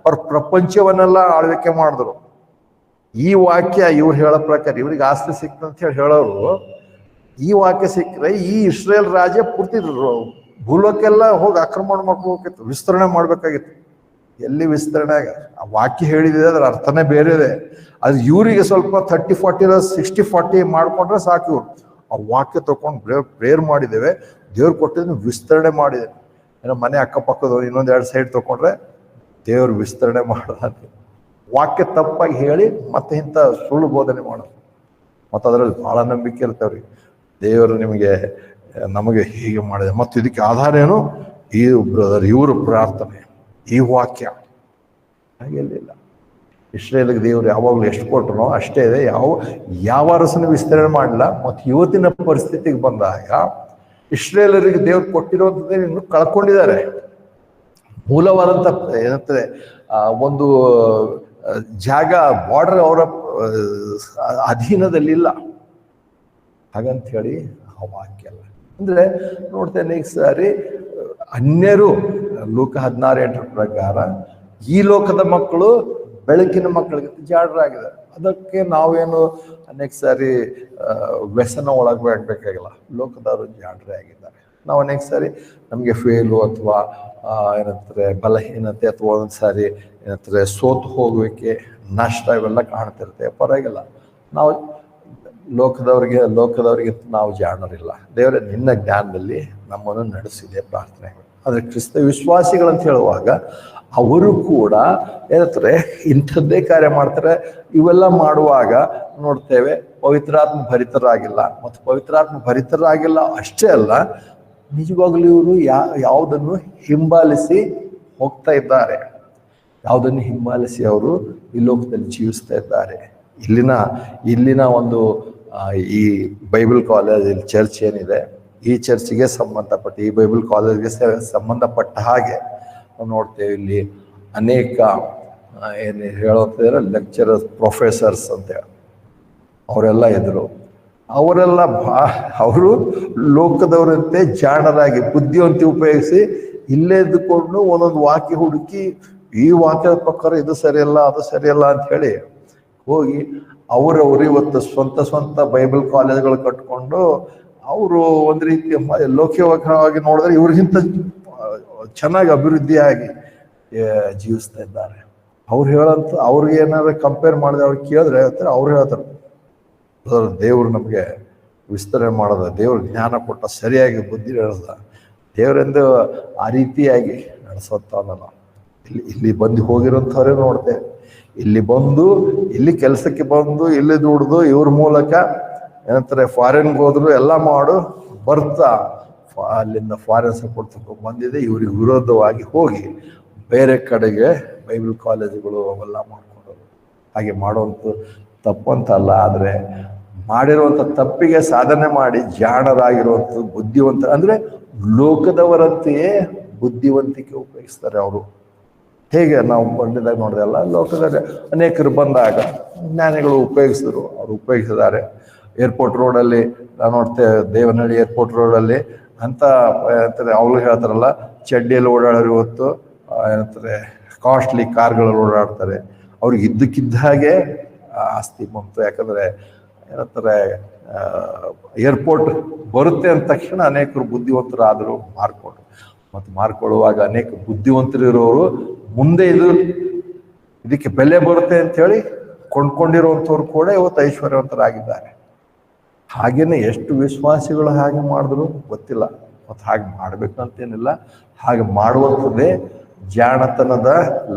ಅವ್ರ ಪ್ರಪಂಚವನ್ನೆಲ್ಲ ಆಳ್ವಿಕೆ ಮಾಡಿದ್ರು. ಈ ವಾಕ್ಯ ಇವ್ರು ಹೇಳೋ ಪ್ರಕಾರ ಇವ್ರಿಗೆ ಆಸ್ತಿ ಸಿಕ್ತಂತ ಹೇಳಿ ಹೇಳೋರು, ಈ ವಾಕ್ಯ ಸಿಕ್ಕರೆ ಈ ಇಸ್ರೇಲ್ ರಾಜ್ಯ ಪೂರ್ತಿ ಭೂಲೋಕೆಲ್ಲ ಹೋಗಿ ಆಕ್ರಮಣ ಮಾಡ್ಕೋಬೇಕಿತ್ತು, ವಿಸ್ತರಣೆ ಮಾಡ್ಬೇಕಾಗಿತ್ತು. ಎಲ್ಲಿ ವಿಸ್ತರಣೆ? ಆ ವಾಕ್ಯ ಹೇಳಿದೆ, ಅದ್ರ ಅರ್ಥನೇ ಬೇರೆ ಇದೆ. ಅದು ಇವರಿಗೆ ಸ್ವಲ್ಪ 30-40 60-40 ಮಾಡ್ಕೊಂಡ್ರೆ ಸಾಕು. ಇವ್ರು ಆ ವಾಕ್ಯ ತಗೊಂಡು ಪ್ರೇಯರ್ ಮಾಡಿದ್ದೇವೆ, ದೇವ್ರು ಕೊಟ್ಟಿದ್ದು ವಿಸ್ತರಣೆ ಮಾಡಿದೆ. ಏನೋ ಮನೆ ಅಕ್ಕಪಕ್ಕದ ಇನ್ನೊಂದು 2 ಸೈಡ್ ತಗೊಂಡ್ರೆ ದೇವ್ರು ವಿಸ್ತರಣೆ ಮಾಡೋದು. ವಾಕ್ಯ ತಪ್ಪಾಗಿ ಹೇಳಿ ಮತ್ತೆ ಇಂಥ ಸುಳ್ಳು ಬೋಧನೆ ಮಾಡೋದು. ಮತ್ತು ಅದರಲ್ಲಿ ಬಹಳ ನಂಬಿಕೆ ಇರ್ತವ್ರಿ, ದೇವರು ನಮಗೆ ಹೀಗೆ ಮಾಡಿದೆ. ಮತ್ತು ಇದಕ್ಕೆ ಆಧಾರ ಏನು? ಈ ಬ್ರದರ್ ಇವರು ಪ್ರಾರ್ಥನೆ, ಈ ವಾಕ್ಯ. ಹಾಗೆಲ್ಲ ಇಸ್ರೇಲ್ಗೆ ದೇವರು ಯಾವಾಗಲೂ ಎಷ್ಟು ಕೊಟ್ಟನೋ ಅಷ್ಟೇ ಇದೆ. ಯಾವ ಅರಸನ ವಿಸ್ತರಣೆ ಮಾಡಲಿಲ್ಲ. ಮತ್ತು ಇವತ್ತಿನ ಪರಿಸ್ಥಿತಿಗೆ ಬಂದಾಗ ಇಸ್ರೇಲರಿಗೆ ದೇವರು ಕೊಟ್ಟಿರುವಂಥದ್ದೇ ಇನ್ನು ಕಳ್ಕೊಂಡಿದ್ದಾರೆ. ಮೂಲವಾದಂಥ ಏನಂತಾರೆ ಒಂದು ಜಾಗ, ಬಾರ್ಡರ್ ಅವರ ಅಧೀನದಲ್ಲಿಲ್ಲ. ಹಾಗಂತ ಹೇಳಿ ಆ ವಾಕ್ಯ ಅಲ್ಲ. ಅಂದ್ರೆ ನೋಡ್ತೇನೆ ಈಗ ಸಾರಿ ಅನ್ಯರು ಲೋಕ 16:8 ಪ್ರಕಾರ ಈ ಲೋಕದ ಮಕ್ಕಳು ಬೆಳಕಿನ ಮಕ್ಕಳಿಗೆ ಜಾಡರಾಗಿದ್ದಾರೆ. ಅದಕ್ಕೆ ನಾವೇನು ಅನೇಕ ಸಾರಿ ವ್ಯಸನ ಒಳಗಾಗಬೇಕಾಗಿಲ್ಲ. ಲೋಕದವರು ಜಾಡ್ರೆ ಆಗಿದ್ದಾರೆ. ನಾವು ಅನೇಕ ಸಾರಿ ನಮಗೆ ಫೇಲು ಅಥವಾ ಏನಂತಾರೆ ಬಲಹೀನತೆ ಅಥವಾ ಒಂದ್ಸಾರಿ ಏನಂತಾರೆ ಸೋತು ಹೋಗುವಿಕೆ, ನಷ್ಟ ಇವೆಲ್ಲ ಕಾಣ್ತಿರ್ತೇವೆ. ಪರವಾಗಿಲ್ಲ, ನಾವು ಲೋಕದವರಿಗೆ ನಾವು ಜಾಣರಿಲ್ಲ. ದೇವರೇ ನಿನ್ನ ಜ್ಞಾನದಲ್ಲಿ ನಮ್ಮನ್ನು ನಡೆಸಿದೆ ಪ್ರಾರ್ಥನೆಗಳು. ಆದರೆ ಕ್ರಿಸ್ತ ವಿಶ್ವಾಸಿಗಳಂತ ಹೇಳುವಾಗ ಅವರು ಕೂಡ ಏನಂತಾರೆ ಇಂಥದ್ದೇ ಕಾರ್ಯ ಮಾಡ್ತಾರೆ. ಇವೆಲ್ಲ ಮಾಡುವಾಗ ನೋಡ್ತೇವೆ ಪವಿತ್ರಾತ್ಮ ಭರಿತರಾಗಿಲ್ಲ. ಮತ್ತು ಪವಿತ್ರಾತ್ಮ ಭರಿತರಾಗಿಲ್ಲ ಅಷ್ಟೇ ಅಲ್ಲ, ನಿಜವಾಗ್ಲೂ ಇವರು ಯಾವುದನ್ನು ಹಿಂಬಾಲಿಸಿ ಹೋಗ್ತಾ ಇದ್ದಾರೆ. ಯಾವುದನ್ನು ಹಿಂಬಾಲಿಸಿ ಅವರು ಈ ಲೋಕದಲ್ಲಿ ಜೀವಿಸ್ತಾ ಇದ್ದಾರೆ. ಇಲ್ಲಿನ ಒಂದು ಈ ಬೈಬಲ್ ಕಾಲೇಜ್, ಇಲ್ಲಿ ಚರ್ಚ್ ಏನಿದೆ, ಈ ಚರ್ಚ್ಗೆ ಸಂಬಂಧಪಟ್ಟ, ಈ ಬೈಬಲ್ ಕಾಲೇಜ್ಗೆ ಸಂಬಂಧಪಟ್ಟ ಹಾಗೆ ನಾವು ನೋಡ್ತೇವೆ. ಇಲ್ಲಿ ಅನೇಕ ಏನು ಹೇಳೋಂತಿದ್ರೆ ಲೆಕ್ಚರರ್ಸ್, ಪ್ರೊಫೆಸರ್ಸ್ ಅಂತೇಳಿ ಅವರೆಲ್ಲ ಇದ್ರು. ಅವರು ಲೋಕದವರಂತೆ ಜಾಣರಾಗಿ ಬುದ್ಧಿವಂತಿ ಉಪಯೋಗಿಸಿ ಇಲ್ಲೇ ಇದ್ದುಕೊಂಡು ಒಂದೊಂದು ವಾಕ್ಯ ಹುಡುಕಿ ಈ ವಾಕ್ಯದ ಪ್ರಕಾರ ಇದು ಸರಿಯಲ್ಲ ಅದು ಸರಿಯಲ್ಲ ಅಂತ ಹೇಳಿ ಹೋಗಿ ಅವರವರು ಇವತ್ತು ಸ್ವಂತ ಬೈಬಲ್ ಕಾಲೇಜ್ಗಳು ಕಟ್ಕೊಂಡು ಅವರು ಒಂದು ರೀತಿ ಲೌಕಿಕವಾಗಿ ನೋಡಿದ್ರೆ ಇವ್ರಿಗಿಂತ ಚೆನ್ನಾಗಿ ಅಭಿವೃದ್ಧಿಯಾಗಿ ಜೀವಿಸ್ತಾ ಇದ್ದಾರೆ. ಅವ್ರಿಗೆ ಏನಾದ್ರು ಕಂಪೇರ್ ಮಾಡಿದ್ರೆ ಅವ್ರಿಗೆ ಕೇಳಿದ್ರೆ ಹೇಳ್ತಾರೆ, ಅವ್ರು ಹೇಳ್ತಾರೆ ದೇವ್ರು ನಮಗೆ ವಿಸ್ತರಣೆ ಮಾಡೋದ, ದೇವ್ರು ಜ್ಞಾನ ಕೊಟ್ಟ, ಸರಿಯಾಗಿ ಬುದ್ಧಿ ಹೇಳ್ದ, ದೇವರೆಂದು ಆ ರೀತಿಯಾಗಿ ನಡೆಸೋತ್ತವನಲ್ಲ. ಇಲ್ಲಿ ಬಂದು ಹೋಗಿರೋಂಥವ್ರೇ ನೋಡ್ತೇವೆ. ಇಲ್ಲಿ ಕೆಲಸಕ್ಕೆ ಬಂದು ಇಲ್ಲಿ ದುಡ್ದು ಇವ್ರ ಮೂಲಕ ಏನಂತಾರೆ ಫಾರಿನ್ಗೆ ಹೋದ್ರು ಎಲ್ಲ ಮಾಡು ಬರ್ತಾ ಅಲ್ಲಿಂದ ಫಾರಿನ್ ಸಪೋರ್ಟ್ ತಗೊಂಡು ಬಂದಿದೆ. ಇವ್ರಿಗೆ ವಿರೋಧವಾಗಿ ಹೋಗಿ ಬೇರೆ ಕಡೆಗೆ ಬೈಬಲ್ ಕಾಲೇಜುಗಳು ಅವೆಲ್ಲ ಮಾಡ್ಕೊಂಡರು. ಹಾಗೆ ಮಾಡುವಂಥ ತಪ್ಪಂತಲ್ಲ, ಆದರೆ ಮಾಡಿರುವಂಥ ತಪ್ಪಿಗೆ ಸಾಧನೆ ಮಾಡಿ ಜಾಣರಾಗಿರುವಂಥದ್ದು ಬುದ್ಧಿವಂತ, ಅಂದರೆ ಲೋಕದವರಂತೆಯೇ ಬುದ್ಧಿವಂತಿಕೆ ಉಪಯೋಗಿಸ್ತಾರೆ ಅವರು. ಹೇಗೆ ನಾವು ಬಂದಿದಾಗ ನೋಡಿದೆಲ್ಲ ಲೋಕದಲ್ಲಿ ಅನೇಕರು ಬಂದಾಗ ಜ್ಞಾನಿಗಳು ಉಪಯೋಗಿಸಿದ್ರು, ಅವರು ಉಪಯೋಗಿಸಿದ್ದಾರೆ. ಏರ್ಪೋರ್ಟ್ ರೋಡಲ್ಲಿ ನಾವು ನೋಡ್ತೇವೆ, ದೇವನಹಳ್ಳಿ ಏರ್ಪೋರ್ಟ್ ರೋಡಲ್ಲಿ ಅಂತ ಏನಂತಾರೆ ಅವ್ರು ಹೇಳ್ತಾರಲ್ಲ, ಚಡ್ಡಿಯಲ್ಲಿ ಓಡಾಡೋರು ಇವತ್ತು ಏನಂತಾರೆ ಕಾಸ್ಟ್ಲಿ ಕಾರ್ಗಳಲ್ಲಿ ಓಡಾಡ್ತಾರೆ. ಅವ್ರಿಗೆ ಇದ್ದಕ್ಕಿದ್ದ ಹಾಗೆ ಆಸ್ತಿ ಬಂತು. ಯಾಕಂದರೆ ಏನಂತಾರೆ ಏರ್ಪೋರ್ಟ್ ಬರುತ್ತೆ ಅಂದ ತಕ್ಷಣ ಅನೇಕರು ಬುದ್ಧಿವಂತರಾದರು ಮಾರ್ಕೊಳ್ಳುವಾಗ ಅನೇಕ ಬುದ್ಧಿವಂತರು ಇರೋರು ಮುಂದೆ ಇದಕ್ಕೆ ಬೆಲೆ ಬರುತ್ತೆ ಅಂತೇಳಿ ಕೊಂಡ್ಕೊಂಡಿರುವಂಥವ್ರು ಕೂಡ ಇವತ್ತು ಐಶ್ವರ್ಯವಂತರಾಗಿದ್ದಾರೆ. ಹಾಗೇನೆ ಎಷ್ಟು ವಿಶ್ವಾಸಿಗಳು ಹಾಗೆ ಮಾಡಿದ್ರು ಗೊತ್ತಿಲ್ಲ. ಮತ್ತು ಹಾಗೆ ಮಾಡ್ಬೇಕಂತೇನಿಲ್ಲ, ಹಾಗೆ ಮಾಡುವಂಥದ್ದೇ ಜಾಣತನದ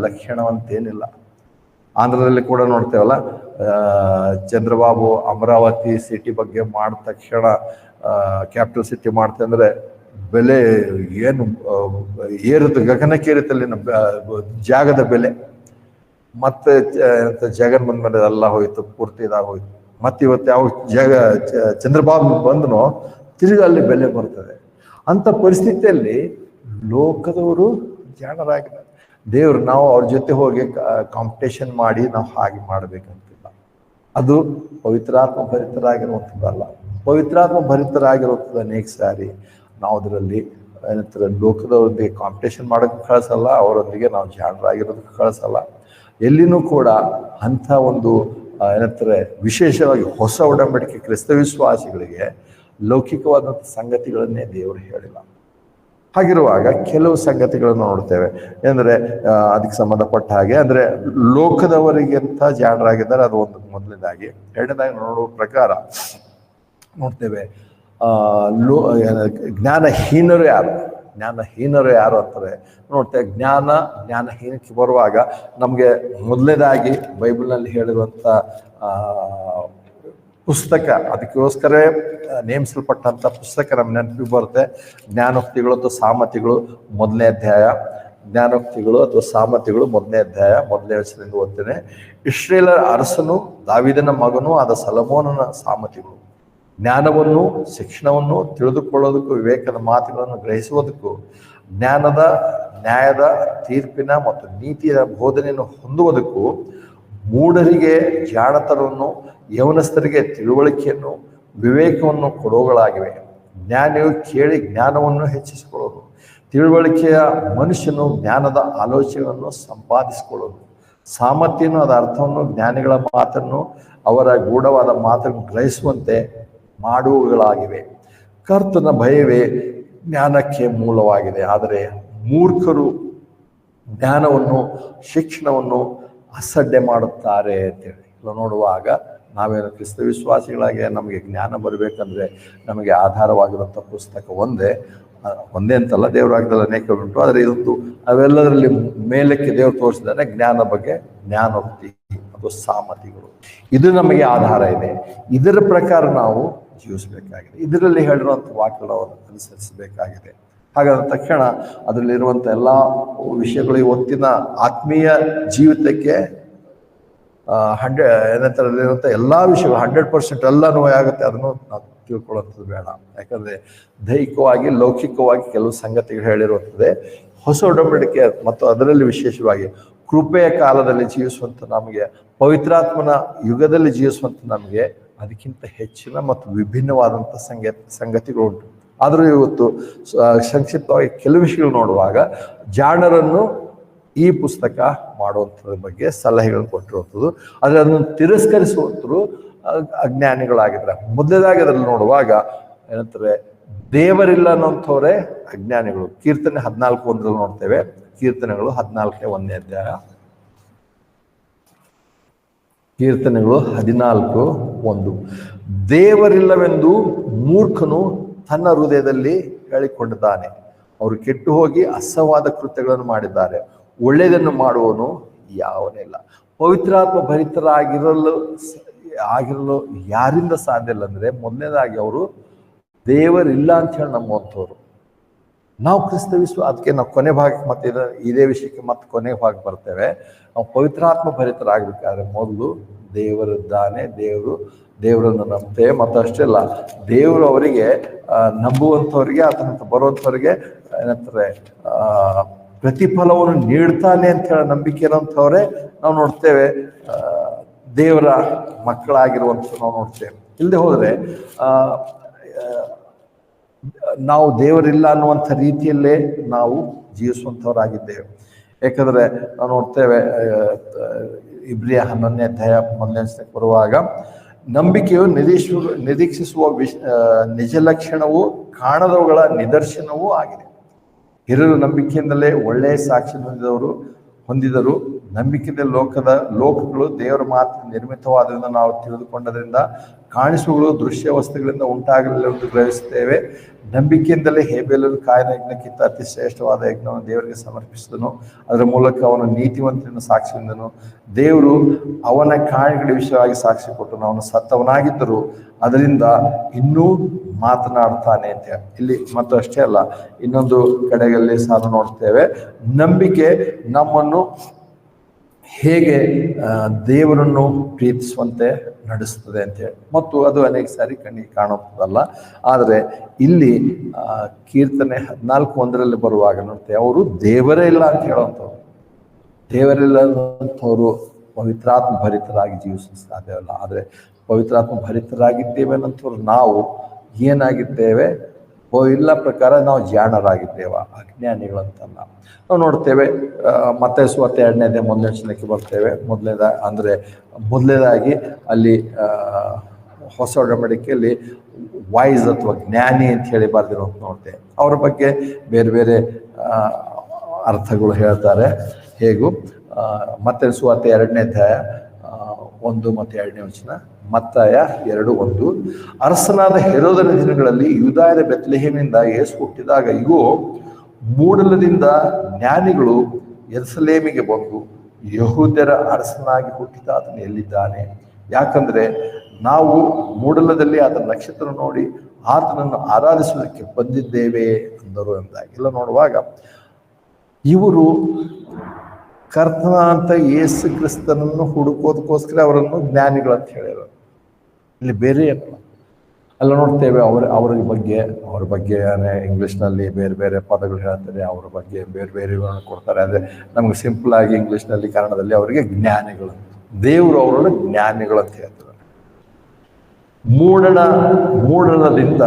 ಲಕ್ಷಣವಂತೇನಿಲ್ಲ. ಆಂಧ್ರದಲ್ಲಿ ಕೂಡ ನೋಡ್ತೇವಲ್ಲ, ಚಂದ್ರಬಾಬು ಅಮರಾವತಿ ಸಿಟಿ ಬಗ್ಗೆ ಮಾಡಿದ ತಕ್ಷಣ ಕ್ಯಾಪಿಟಲ್ ಸಿಟಿ ಮಾಡ್ತೆ ಅಂದರೆ ಬೆಲೆ ಏನು ಏರುತ್ತೆ, ಗಗನಕ್ಕೇರಿತಲ್ಲಿನ ಜಾಗದ ಬೆಲೆ. ಮತ್ತೆ ಜಗನ್ ಬಂದ್ಮೇಲೆ ಎಲ್ಲ ಹೋಯ್ತು, ಪೂರ್ತಿ ಇದಾಗೋಯ್ತು. ಮತ್ತೆ ಇವತ್ತು ಯಾವ ಚಂದ್ರಬಾಬು ಬಂದನೋ ತಿರುಗಿ ಅಲ್ಲಿ ಬೆಲೆ ಬರ್ತದೆ. ಅಂತ ಪರಿಸ್ಥಿತಿಯಲ್ಲಿ ಲೋಕದವರು ಜಾಣರಾಗಿದ್ದಾರೆ. ದೇವ್ರು ನಾವು ಅವ್ರ ಜೊತೆ ಹೋಗಿ ಕಾಂಪಿಟೇಷನ್ ಮಾಡಿ ನಾವು ಹಾಗೆ ಮಾಡ್ಬೇಕಂತಿಲ್ಲ. ಅದು ಪವಿತ್ರಾತ್ಮ ಭರಿತರಾಗಿರುವಂಥದ್ದಲ್ಲ. ಪವಿತ್ರಾತ್ಮ ಭರಿತರಾಗಿರುವಂಥದ್ದು ಅನೇಕ ಸಾರಿ ನಾವು ಅದರಲ್ಲಿ ಏನಂತಾರೆ ಲೋಕದವ್ರೊಂದಿಗೆ ಕಾಂಪಿಟೇಷನ್ ಮಾಡೋಕ್ಕೆ ಕಳಿಸಲ್ಲ, ಅವರೊಂದಿಗೆ ನಾವು ಜಾಣರಾಗಿರೋದಕ್ಕೆ ಕಳಿಸಲ್ಲ. ಎಲ್ಲಿನೂ ಕೂಡ ಅಂಥ ಒಂದು ಏನಂತಾರೆ ವಿಶೇಷವಾಗಿ ಹೊಸ ಒಡಂಬಡಿಕೆ ಕ್ರಿಸ್ತ ವಿಶ್ವಾಸಿಗಳಿಗೆ ಲೌಕಿಕವಾದಂಥ ಸಂಗತಿಗಳನ್ನೇ ದೇವರು ಹೇಳಿಲ್ಲ. ಹಾಗಿರುವಾಗ ಕೆಲವು ಸಂಗತಿಗಳನ್ನು ನೋಡ್ತೇವೆ. ಅಂದರೆ ಅದಕ್ಕೆ ಸಂಬಂಧಪಟ್ಟ ಹಾಗೆ ಅಂದರೆ ಲೋಕದವರಿಗಿಂತ ಜಾಣರಾಗಿದ್ದಾರೆ, ಅದು ಒಂದು ಮೊದಲನೇದಾಗಿ. ಎರಡನೇದಾಗಿ ನೋಡುವ ಪ್ರಕಾರ ನೋಡ್ತೇವೆ ಜ್ಞಾನಹೀನರು ಯಾರು ಅಂತಾರೆ ನೋಡ್ತೇವೆ. ಜ್ಞಾನಹೀನಕ್ಕೆ ಬರುವಾಗ ನಮಗೆ ಮೊದಲನೇದಾಗಿ ಬೈಬಲ್ನಲ್ಲಿ ಹೇಳಿರುವಂಥ ಪುಸ್ತಕ, ಅದಕ್ಕೋಸ್ಕರ ನೇಮಿಸಲ್ಪಟ್ಟಂಥ ಪುಸ್ತಕ ನಮ್ಮ ನೆನಪಿಗೆ ಬರುತ್ತೆ. ಜ್ಞಾನೋಕ್ತಿಗಳು ಅಥವಾ ಸಾಮತಿಗಳು ಮೊದಲನೇ ಅಧ್ಯಾಯ. ಜ್ಞಾನೋಕ್ತಿಗಳು ಅಥವಾ ಸಾಮತಿಗಳು ಮೊದಲನೇ ಅಧ್ಯಾಯ, ಮೊದಲನೇ ವರ್ಷದಿಂದ ಓದ್ತೇನೆ. ಇಸ್ರೇಲರ ಅರಸನು ದಾವೀದನ ಮಗನೂ ಆದ ಸೊಲೊಮೋನನ ಸಾಮತಿಗಳು. ಜ್ಞಾನವನ್ನು, ಶಿಕ್ಷಣವನ್ನು ತಿಳಿದುಕೊಳ್ಳೋದಕ್ಕೂ, ವಿವೇಕದ ಮಾತುಗಳನ್ನು ಗ್ರಹಿಸುವುದಕ್ಕೂ, ಜ್ಞಾನದ, ನ್ಯಾಯದ, ತೀರ್ಪಿನ ಮತ್ತು ನೀತಿಯ ಬೋಧನೆಯನ್ನು ಹೊಂದುವುದಕ್ಕೂ, ಮೂಢರಿಗೆ ಜಾಣತನವನ್ನು, ಯೌವನಸ್ಥರಿಗೆ ತಿಳುವಳಿಕೆಯನ್ನು, ವಿವೇಕವನ್ನು ಕೊಡುವುಗಳಾಗಿವೆ. ಜ್ಞಾನಿಯು ಕೇಳಿ ಜ್ಞಾನವನ್ನು ಹೆಚ್ಚಿಸಿಕೊಳ್ಳೋದು, ತಿಳುವಳಿಕೆಯ ಮನುಷ್ಯನು ಜ್ಞಾನದ ಆಲೋಚನೆಯನ್ನು ಸಂಪಾದಿಸಿಕೊಳ್ಳೋದು, ಸಾಮರ್ಥ್ಯನು ಅದರ ಅರ್ಥವನ್ನು, ಜ್ಞಾನಿಗಳ ಮಾತನ್ನು ಅವರ ಗೂಢವಾದ ಮಾತನ್ನು ಗ್ರಹಿಸುವಂತೆ ಮಾಡುವುಗಳಾಗಿವೆ. ಕರ್ತನ ಭಯವೇ ಜ್ಞಾನಕ್ಕೆ ಮೂಲವಾಗಿದೆ, ಆದರೆ ಮೂರ್ಖರು ಜ್ಞಾನವನ್ನು, ಶಿಕ್ಷಣವನ್ನು ಅಸಡ್ಡೆ ಮಾಡುತ್ತಾರೆ ಅಂತೇಳಿ ನೋಡುವಾಗ, ನಾವೇನು ಕ್ರಿಸ್ತ ವಿಶ್ವಾಸಿಗಳಾಗಿ ನಮಗೆ ಜ್ಞಾನ ಬರಬೇಕಂದ್ರೆ ನಮಗೆ ಆಧಾರವಾಗಿರುವಂಥ ಪುಸ್ತಕ ಒಂದೇ ಅಂತಲ್ಲ, ದೇವರ ವಾಕ್ಯದಲ್ಲಿ ಅನೇಕ ಉಂಟು. ಆದರೆ ಇದೊಂದು ಅವೆಲ್ಲದರಲ್ಲಿ ಮೇಲಕ್ಕೆ ದೇವರು ತೋರಿಸಿದ್ದಾನೆ ಜ್ಞಾನ ಬಗ್ಗೆ, ಜ್ಞಾನೋಕ್ತಿ ಮತ್ತು ಸಾಮರ್ಥ್ಯಗಳು. ಇದು ನಮಗೆ ಆಧಾರ ಇದೆ. ಇದರ ಪ್ರಕಾರ ನಾವು ಜೀವಿಸಬೇಕಾಗಿದೆ. ಇದರಲ್ಲಿ ಹೇಳಿರುವಂಥ ವಾಕ್ಯಗಳನ್ನು ಅನುಸರಿಸಬೇಕಾಗಿದೆ. ಹಾಗಾದ ತಕ್ಷಣ ಅದರಲ್ಲಿರುವಂಥ ಎಲ್ಲ ವಿಷಯಗಳು ಇವತ್ತಿನ ಆತ್ಮೀಯ ಜೀವಿತಕ್ಕೆ ಏನಂತರಲ್ಲಿರುವಂಥ ಎಲ್ಲ ವಿಷಯಗಳು 100% ಎಲ್ಲನೂ ಆಗುತ್ತೆ. ಅದನ್ನು ನಾವು ತಿಳ್ಕೊಳ್ಳೋಂಥದ್ದು ಬೇಡ. ಯಾಕಂದರೆ ದೈಹಿಕವಾಗಿ, ಲೌಕಿಕವಾಗಿ ಕೆಲವು ಸಂಗತಿಗಳು ಹೇಳಿರುತ್ತದೆ. ಹೊಸ ಒಡಂಬಡಿಕೆ ಮತ್ತು ಅದರಲ್ಲಿ ವಿಶೇಷವಾಗಿ ಕೃಪೆಯ ಕಾಲದಲ್ಲಿ ಜೀವಿಸುವಂಥ ನಮಗೆ, ಪವಿತ್ರಾತ್ಮನ ಯುಗದಲ್ಲಿ ಜೀವಿಸುವಂಥ ನಮಗೆ ಅದಕ್ಕಿಂತ ಹೆಚ್ಚಿನ ಮತ್ತು ವಿಭಿನ್ನವಾದಂಥ ಸಂಗತಿಗಳು ಉಂಟು. ಆದರೂ ಇವತ್ತು ಸಂಕ್ಷಿಪ್ತವಾಗಿ ಕೆಲವು ವಿಷಯಗಳು ನೋಡುವಾಗ, ಜಾಣರನ್ನು ಈ ಪುಸ್ತಕ ಮಾಡುವಂಥದ್ರ ಬಗ್ಗೆ ಸಲಹೆಗಳು ಕೊಟ್ಟಿರುವಂಥದ್ದು. ಆದರೆ ಅದನ್ನು ತಿರಸ್ಕರಿಸುವಂಥರು ಅಜ್ಞಾನಿಗಳಾಗಿದ್ದಾರೆ. ಮೊದಲೇದಾಗಿ ಅದರಲ್ಲಿ ನೋಡುವಾಗ ಏನಂತಾರೆ, ದೇವರಿಲ್ಲ ಅನ್ನೋಂಥವರೇ ಅಜ್ಞಾನಿಗಳು. ಕೀರ್ತನೆ 14:1 ನೋಡ್ತೇವೆ. ಕೀರ್ತನೆಗಳು 14:1 ಅಧ್ಯಾಯ. ಕೀರ್ತನೆಗಳು 14:1. ದೇವರಿಲ್ಲವೆಂದು ಮೂರ್ಖನು ತನ್ನ ಹೃದಯದಲ್ಲಿ ಹೇಳಿಕೊಂಡಿದ್ದಾನೆ. ಅವರು ಕೆಟ್ಟು ಹೋಗಿ ಅಸಹವಾದ ಕೃತ್ಯಗಳನ್ನು ಮಾಡಿದ್ದಾರೆ. ಒಳ್ಳೆಯದನ್ನು ಮಾಡುವವನು ಯಾವನಿಲ್ಲ. ಪವಿತ್ರಾತ್ಮ ಭರಿತರಾಗಿರಲು ಯಾರಿಂದ ಸಾಧ್ಯ ಇಲ್ಲ ಅಂದರೆ, ಮೊದಲನೇದಾಗಿ ಅವರು ದೇವರಿಲ್ಲ ಅಂತ ಹೇಳಿ ನಂಬುವಂಥವ್ರು. ನಾವು ಕ್ರಿಸ್ತ ಅದಕ್ಕೆ ನಾವು ಕೊನೆ ಭಾಗಕ್ಕೆ ಮತ್ತೆ ಇದೇ ವಿಷಯಕ್ಕೆ ಮತ್ತೆ ಕೊನೆ ಭಾಗ ಬರ್ತೇವೆ. ನಾವು ಪವಿತ್ರಾತ್ಮ ಭರಿತರಾಗಬೇಕಾದ್ರೆ ಮೊದಲು ದೇವರಿದ್ದಾನೆ, ದೇವರನ್ನು ನಂಬ್ತೇವೆ. ಮತ್ತು ಅಷ್ಟೇ ಅಲ್ಲ, ದೇವರು ಅವರಿಗೆ ನಂಬುವಂಥವ್ರಿಗೆ, ಆತನಂತ ಬರುವಂಥವ್ರಿಗೆ ಏನಂತಾರೆ, ಪ್ರತಿಫಲವನ್ನು ನೀಡ್ತಾನೆ ಅಂತ ಹೇಳೋ ನಂಬಿಕೆ ಇರೋಂಥವ್ರೆ ನಾವು ನೋಡ್ತೇವೆ, ದೇವರ ಮಕ್ಕಳಾಗಿರುವಂಥ ನಾವು ನೋಡ್ತೇವೆ. ಇಲ್ಲದೆ ಹೋದರೆ ನಾವು ದೇವರಿಲ್ಲ ಅನ್ನುವಂಥ ರೀತಿಯಲ್ಲೇ ನಾವು ಜೀವಿಸುವಂಥವರಾಗಿದ್ದೇವೆ. ಯಾಕಂದರೆ ನಾವು ನೋಡ್ತೇವೆ, ಇಬ್ರಿಯ 11ನೇ ಅಧ್ಯಾಯ 1ನೇ ಬರುವಾಗ, ನಂಬಿಕೆಯು ನಿರೀಕ್ಷಿಸುವ ನಿಜ ಲಕ್ಷಣವೂ ಕಾಣದವುಗಳ ನಿದರ್ಶನವೂ ಆಗಿದೆ. ಹಿರಿಯರು ನಂಬಿಕೆಯಿಂದಲೇ ಒಳ್ಳೆಯ ಸಾಕ್ಷಿ ಹೊಂದಿದರು. ನಂಬಿಕೆಯಿಂದ ಲೋಕಗಳು ದೇವರ ಮಾತು ನಿರ್ಮಿತವಾದ್ರಿಂದ ನಾವು ತಿಳಿದುಕೊಂಡದ್ರಿಂದ ಕಾಣಿಸುಗಳು ದೃಶ್ಯ ವಸ್ತುಗಳಿಂದ ಉಂಟಾಗಲಿಲ್ಲ ಎಂದು ಗ್ರಹಿಸುತ್ತೇವೆ. ನಂಬಿಕೆಯಿಂದಲೇ ಹೇಬೇಲನು ಕಾಯಿನ ಯಜ್ಞಕ್ಕಿಂತ ಅತಿ ಶ್ರೇಷ್ಠವಾದ ಯಜ್ಞವನ್ನು ದೇವರಿಗೆ ಸಮರ್ಪಿಸಿದನು. ಅದರ ಮೂಲಕ ಅವನು ನೀತಿವಂತನ ಸಾಕ್ಷಿ ಹೊಂದನು. ದೇವರು ಅವನ ಕಾಣಿಗಳ ವಿಷಯವಾಗಿ ಸಾಕ್ಷಿ ಕೊಟ್ಟನು. ಅವನು ಸತ್ತವನಾಗಿದ್ದರು, ಅದರಿಂದ ಇನ್ನೂ ಮಾತನಾಡ್ತಾನೆ ಅಂತ ಇಲ್ಲಿ. ಮತ್ತು ಅಷ್ಟೇ ಅಲ್ಲ, ಇನ್ನೊಂದು ಕಡೆಯಲ್ಲಿ ಸಾಲು ನೋಡ್ತೇವೆ, ನಂಬಿಕೆ ನಮ್ಮನ್ನು ಹೇಗೆ ದೇವರನ್ನು ಪ್ರೀತಿಸುವಂತೆ ನಡೆಸ್ತದೆ ಅಂತೇಳಿ. ಮತ್ತು ಅದು ಅನೇಕ ಸಾರಿ ಕಣ್ಣಿಗೆ ಕಾಣುವುದಲ್ಲ. ಆದರೆ ಇಲ್ಲಿ ಕೀರ್ತನೆ 14:1 ಬರುವಾಗ ನೋಡ್ತೇವೆ, ಅವರು ದೇವರೇ ಇಲ್ಲ ಅಂತ ಹೇಳುವಂಥವ್ರು. ದೇವರಿಲ್ಲದಂಥವ್ರು ಪವಿತ್ರಾತ್ಮ ಭರಿತರಾಗಿ ಜೀವಿಸಲು ಸಾಧ್ಯವಲ್ಲ. ಆದರೆ ಪವಿತ್ರಾತ್ಮ ಭರಿತರಾಗಿದ್ದೇವೆ ಅನ್ನೋಂಥವ್ರು ನಾವು ಏನಾಗಿದ್ದೇವೆ? ಇಲ್ಲ ಪ್ರಕಾರ ನಾವು ಜಾಣರಾಗಿದ್ದೇವ, ಅಜ್ಞಾನಿಗಳಂತಲ್ಲ. ನಾವು ನೋಡ್ತೇವೆ, ಮತ್ತೆ ಸುವಾರ್ತೆ 2ನೇ ಅಧ್ಯಾಯ 1ನೇ ವಚನಕ್ಕೆ ಬರ್ತೇವೆ. ಮೊದಲನೇದಾಗಿ ಅಲ್ಲಿ ಹೊಸ ಒಡಂಬಡಿಕೆಯಲ್ಲಿ ವಾಯ್ಸ್ ಅಥವಾ ಜ್ಞಾನಿ ಅಂತ ಹೇಳಿ ಬರ್ದಿರೋಂತ ನೋಡ್ತೇವೆ. ಅವ್ರ ಬಗ್ಗೆ ಬೇರೆ ಬೇರೆ ಅರ್ಥಗಳು ಹೇಳ್ತಾರೆ. ಹೇಗೂ ಮತ್ತೆ ಸುವಾರ್ತೆ 2ನೇ ಅಧ್ಯಾಯ 1 ಮತ್ತು 2ನೇ ವಚನ, ಮತ್ತಾಯ 2:1, ಅರಸನಾದ ಹೆರೋದನ ದಿನಗಳಲ್ಲಿ ಯೂದಾಯದ ಬೆತ್ಲೆಹೇಮಿನಿಂದ ಯೇಸು ಹುಟ್ಟಿದಾಗ, ಇಗೋ ಮೂಡಲದಿಂದ ಜ್ಞಾನಿಗಳು ಯೆರೂಸಲೇಮಿಗೆ ಬಂದು, ಯಹೂದ್ಯರ ಅರಸನಾಗಿ ಹುಟ್ಟಿದ ಆತನು ಎಲ್ಲಿದ್ದಾನೆ? ಯಾಕಂದ್ರೆ ನಾವು ಮೂಡಲದಲ್ಲಿ ಆತನ ನಕ್ಷತ್ರ ನೋಡಿ ಆತನನ್ನು ಆರಾಧಿಸುವುದಕ್ಕೆ ಬಂದಿದ್ದೇವೆ ಅಂದರು ಎಂದಾಗಿ. ಎಲ್ಲ ನೋಡುವಾಗ ಇವರು ಕರ್ತನ ಅಂತ ಯೇಸು ಕ್ರಿಸ್ತನನ್ನು ಹುಡುಕೋದಕ್ಕೋಸ್ಕರ ಅವರನ್ನು ಜ್ಞಾನಿಗಳು ಅಂತ ಹೇಳಿದರು. ಇಲ್ಲಿ ಬೇರೆ ಏನಲ್ಲ. ಎಲ್ಲ ನೋಡ್ತೇವೆ. ಅವ್ರ ಬಗ್ಗೆ ಇಂಗ್ಲೀಷ್ನಲ್ಲಿ ಬೇರೆ ಬೇರೆ ಪದಗಳು ಹೇಳ್ತಾರೆ, ಅವ್ರ ಬಗ್ಗೆ ಬೇರೆ ಬೇರೆ ಕೊಡ್ತಾರೆ. ಆದರೆ ನಮ್ಗೆ ಸಿಂಪಲ್ ಆಗಿ ಇಂಗ್ಲೀಷ್ನಲ್ಲಿ ಕನ್ನಡದಲ್ಲಿ ಅವರಿಗೆ ಜ್ಞಾನಿಗಳು, ದೇವರು ಅವರನ್ನು ಜ್ಞಾನಿಗಳು ಅಂತ ಹೇಳ್ತಾರೆ. ಮೂಡಣದಿಂದ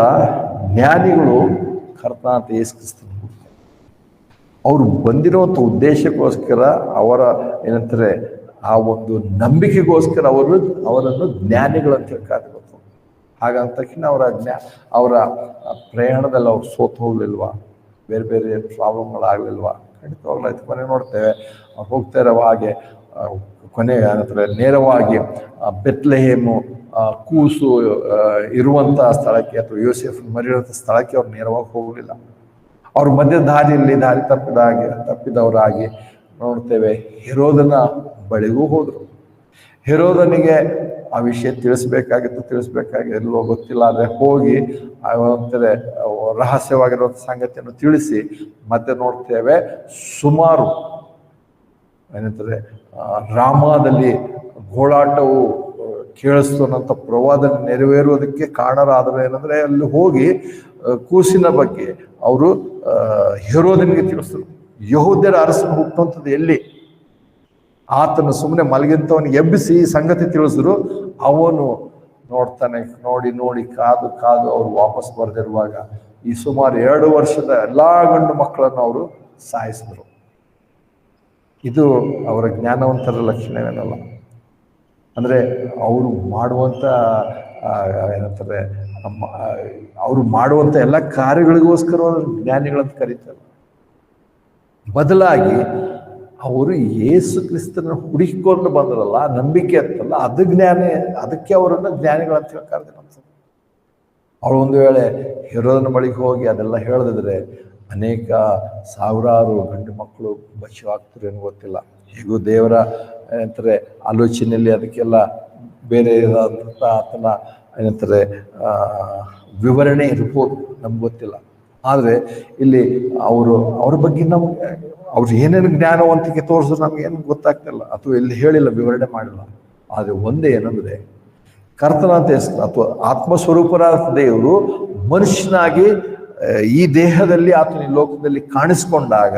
ಜ್ಞಾನಿಗಳು ಕರ್ತನಾದ ಯೇಸು ಕ್ರಿಸ್ತನ ಅವರು ಬಂದಿರುವಂಥ ಉದ್ದೇಶಕ್ಕೋಸ್ಕರ, ಅವರ ಏನಂತಾರೆ ಆ ಒಂದು ನಂಬಿಕೆಗೋಸ್ಕರ ಅವರನ್ನು ಜ್ಞಾನಿಗಳಂತ ಹೇಳ್ತಾರೆ. ಹಾಗಂತ ತಕ್ಷಣ ಅವರ ಪ್ರಯಾಣದಲ್ಲಿ ಅವ್ರು ಸೋತು ಹೋಗ್ಲಿಲ್ವಾ, ಬೇರೆ ಬೇರೆ ಪ್ರಾಬ್ಲಮ್ಗಳಾಗಲಿಲ್ವಾ? ಖಂಡಿತವಾಗ್ಲಾಯ್ತು. ಕೊನೆ ನೋಡ್ತೇವೆ ಅವ್ರು ಹೋಗ್ತಾ ಇರೋ ಹಾಗೆ ಕೊನೆಗೆ ಏನಂತಾರೆ ನೇರವಾಗಿ ಬೆತ್ಲೆಹೇಮು ಕೂಸು ಇರುವಂಥ ಸ್ಥಳಕ್ಕೆ ಅಥವಾ ಯೋಸೇಫ್ ಮರಿಯುವಂಥ ಸ್ಥಳಕ್ಕೆ ಅವ್ರು ನೇರವಾಗಿ ಹೋಗಲಿಲ್ಲ. ಅವ್ರ ಮಧ್ಯ ದಾರಿ ತಪ್ಪಿದವರಾಗಿ ನೋಡ್ತೇವೆ ಹೆರೋದನ ಬಳಿಗೂ ಹೋದರು. ಹೆರೋದನಿಗೆ ಆ ವಿಷಯ ತಿಳಿಸ್ಬೇಕಾಗಿಲ್ಲೋ ಗೊತ್ತಿಲ್ಲ, ಆದರೆ ಹೋಗಿ ಅಂತಾರೆ ರಹಸ್ಯವಾಗಿರುವಂಥ ಸಂಗತಿಯನ್ನು ತಿಳಿಸಿ ಮತ್ತೆ ನೋಡ್ತೇವೆ ಸುಮಾರು ಏನಂತಾರೆ ರಾಮದಲ್ಲಿ ಗೋಳಾಟವು ಕೇಳಿಸ್ತುವಂಥ ಪ್ರವಾದನೆ ನೆರವೇರುವುದಕ್ಕೆ ಕಾರಣರಾದರು. ಏನಂದ್ರೆ ಅಲ್ಲಿ ಹೋಗಿ ಕೂಸಿನ ಬಗ್ಗೆ ಅವರು ಹೆರೋದನಿಗೆ ತಿಳಿಸಿದ್ರು. ಯಹೂದ್ಯರ ಅರಸನು ಹುಟ್ಟುವಂಥದ್ದು ಎಲ್ಲಿ, ಆತನು ಸುಮ್ಮನೆ ಮಲಗಿಂತವನಿಗೆ ಎಬ್ಬಿಸಿ ಸಂಗತಿ ತಿಳಿಸಿದ್ರು. ಅವನು ನೋಡಿ ಕಾದು ಅವ್ರು ವಾಪಸ್ ಬರೆದಿರುವಾಗ ಈ ಸುಮಾರು 2 ವರ್ಷದ ಎಲ್ಲಾ ಗಂಡು ಮಕ್ಕಳನ್ನು ಅವರು ಸಾಯಿಸಿದ್ರು. ಇದು ಅವರ ಜ್ಞಾನವಂತರ ಲಕ್ಷಣವೇನಲ್ಲ. ಅಂದ್ರೆ ಅವರು ಮಾಡುವಂತ ಏನಂತಾರೆ ಅವರು ಮಾಡುವಂತ ಎಲ್ಲ ಕಾರ್ಯಗಳಿಗೋಸ್ಕರ ಜ್ಞಾನಿಗಳಂತ ಕರೀತಾರೆ. ಬದಲಾಗಿ ಅವರು ಯೇಸು ಕ್ರಿಸ್ತನ ಹುಡುಕಿಕೊಂಡು ಬಂದ್ರಲ್ಲ, ನಂಬಿಕೆ ಅಂತಲ್ಲ, ಅದಕ್ಕೆ ಅವರನ್ನು ಜ್ಞಾನಿಗಳಂತ ಹೇಳ್ತಾರೆ. ಅವಳು ಒಂದು ವೇಳೆ ಹೆರೋದನ ಬಳಿಗೆ ಹೋಗಿ ಅದೆಲ್ಲ ಹೇಳದಿದ್ರೆ ಅನೇಕ ಸಾವಿರಾರು ಗಂಡು ಮಕ್ಕಳು ಬಚಾವಾಗ್ತಾರೆ ಏನೋ ಗೊತ್ತಿಲ್ಲ. ಹೇಗೂ ದೇವರ ಏನಂತಾರೆ ಆಲೋಚನೆಯಲ್ಲಿ ಅದಕ್ಕೆಲ್ಲ ಬೇರೆ ಆತನ ಏನಂತಾರೆ ವಿವರಣೆ ಇರ್ಬೋದು, ನಮ್ಗೆ ಗೊತ್ತಿಲ್ಲ. ಆದರೆ ಇಲ್ಲಿ ಅವ್ರ ಬಗ್ಗೆ ನಮ್ಗೆ ಅವ್ರು ಏನೇನು ಜ್ಞಾನವಂತಿಕೆ ತೋರಿಸಿದ್ರು ನಮ್ಗೇನು ಗೊತ್ತಾಗ್ತಿಲ್ಲ, ಅಥವಾ ಇಲ್ಲಿ ಹೇಳಿಲ್ಲ, ವಿವರಣೆ ಮಾಡಿಲ್ಲ. ಆದರೆ ಒಂದೇ ಏನಂದ್ರೆ ಕರ್ತನಾದ ಅಥವಾ ಆತ್ಮಸ್ವರೂಪರಾದ ದೇವರು ಮನುಷ್ಯನಾಗಿ ಈ ದೇಹದಲ್ಲಿ ಆತನ ಈ ಲೋಕದಲ್ಲಿ ಕಾಣಿಸ್ಕೊಂಡಾಗ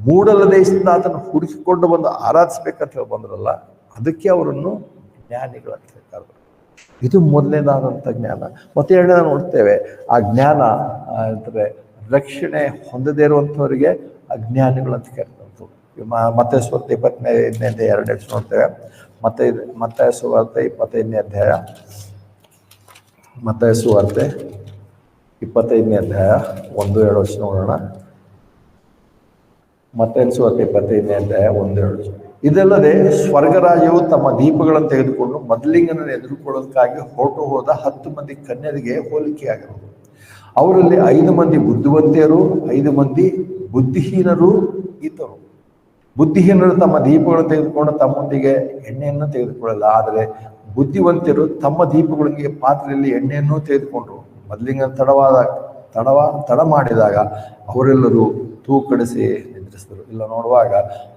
ಮೂಡಲ ದೇಶದಿಂದ ಆತನ ಹುಡುಕಿಕೊಂಡು ಬಂದು ಆರಾಧಿಸ್ಬೇಕಂತ ಹೇಳಿ ಬಂದ್ರಲ್ಲ, ಅದಕ್ಕೆ ಅವರನ್ನು ಜ್ಞಾನಿಗಳಂತ ಹೇಳ್ತಾರೆ. ಇದು ಮೊದಲನೇದಾದಂಥ ಜ್ಞಾನ. ಮತ್ತೆ ಎರಡನೇ ನೋಡ್ತೇವೆ, ಆ ಜ್ಞಾನ ಅಂದರೆ ರಕ್ಷಣೆ ಹೊಂದದೇ ಇರುವಂಥವರಿಗೆ ಅಜ್ಞಾನಿಗಳಂತ ಕರೀತಂತು. ಮತ್ತೆ ಸುವಾರ್ತೆ 25ನೇ ಅಧ್ಯಾಯ 2 ನೋಡ್ತೇವೆ. ಮತ್ತೆ ಸುವಾರ್ತೆ 25ನೇ ಅಧ್ಯಾಯ 25ನೇ ಅಧ್ಯಾಯ 1-2 ನೋಡೋಣ. ಮತ್ತೆ ಸುವಾರ್ತೆ 25ನೇ ಅಧ್ಯಾಯ 1-2. ಇದಲ್ಲದೆ ಸ್ವರ್ಗರಾಜ್ಯವು ತಮ್ಮ ದೀಪಗಳನ್ನು ತೆಗೆದುಕೊಂಡು ಮೊದಲಿಂಗನನ್ನು ಎದುರುಕೊಳ್ಳೋದಕ್ಕಾಗಿ ಹೊರಟು ಹೋದ 10 ಮಂದಿ ಕನ್ಯರಿಗೆ ಹೋಲಿಕೆಯಾಗಿರುವುದು. ಅವರಲ್ಲಿ 5 ಮಂದಿ ಬುದ್ಧಿವಂತೆಯರು, 5 ಮಂದಿ ಬುದ್ಧಿಹೀನರು ಇದ್ದರು. ಬುದ್ಧಿಹೀನರು ತಮ್ಮ ದೀಪಗಳನ್ನು ತೆಗೆದುಕೊಂಡು ತಮ್ಮೊಂದಿಗೆ ಎಣ್ಣೆಯನ್ನು ತೆಗೆದುಕೊಳ್ಳಲ್ಲ, ಆದರೆ ಬುದ್ಧಿವಂತರು ತಮ್ಮ ದೀಪಗಳಿಗೆ ಪಾತ್ರೆಯಲ್ಲಿ ಎಣ್ಣೆಯನ್ನು ತೆಗೆದುಕೊಂಡರು. ಮೊದಲಿಂಗನ ತಡ ಮಾಡಿದಾಗ ಅವರೆಲ್ಲರೂ ತೂಕಡಿಸಿ ನಿದ್ರಿಸಿದರು. ಇಲ್ಲ ನೋಡುವಾಗ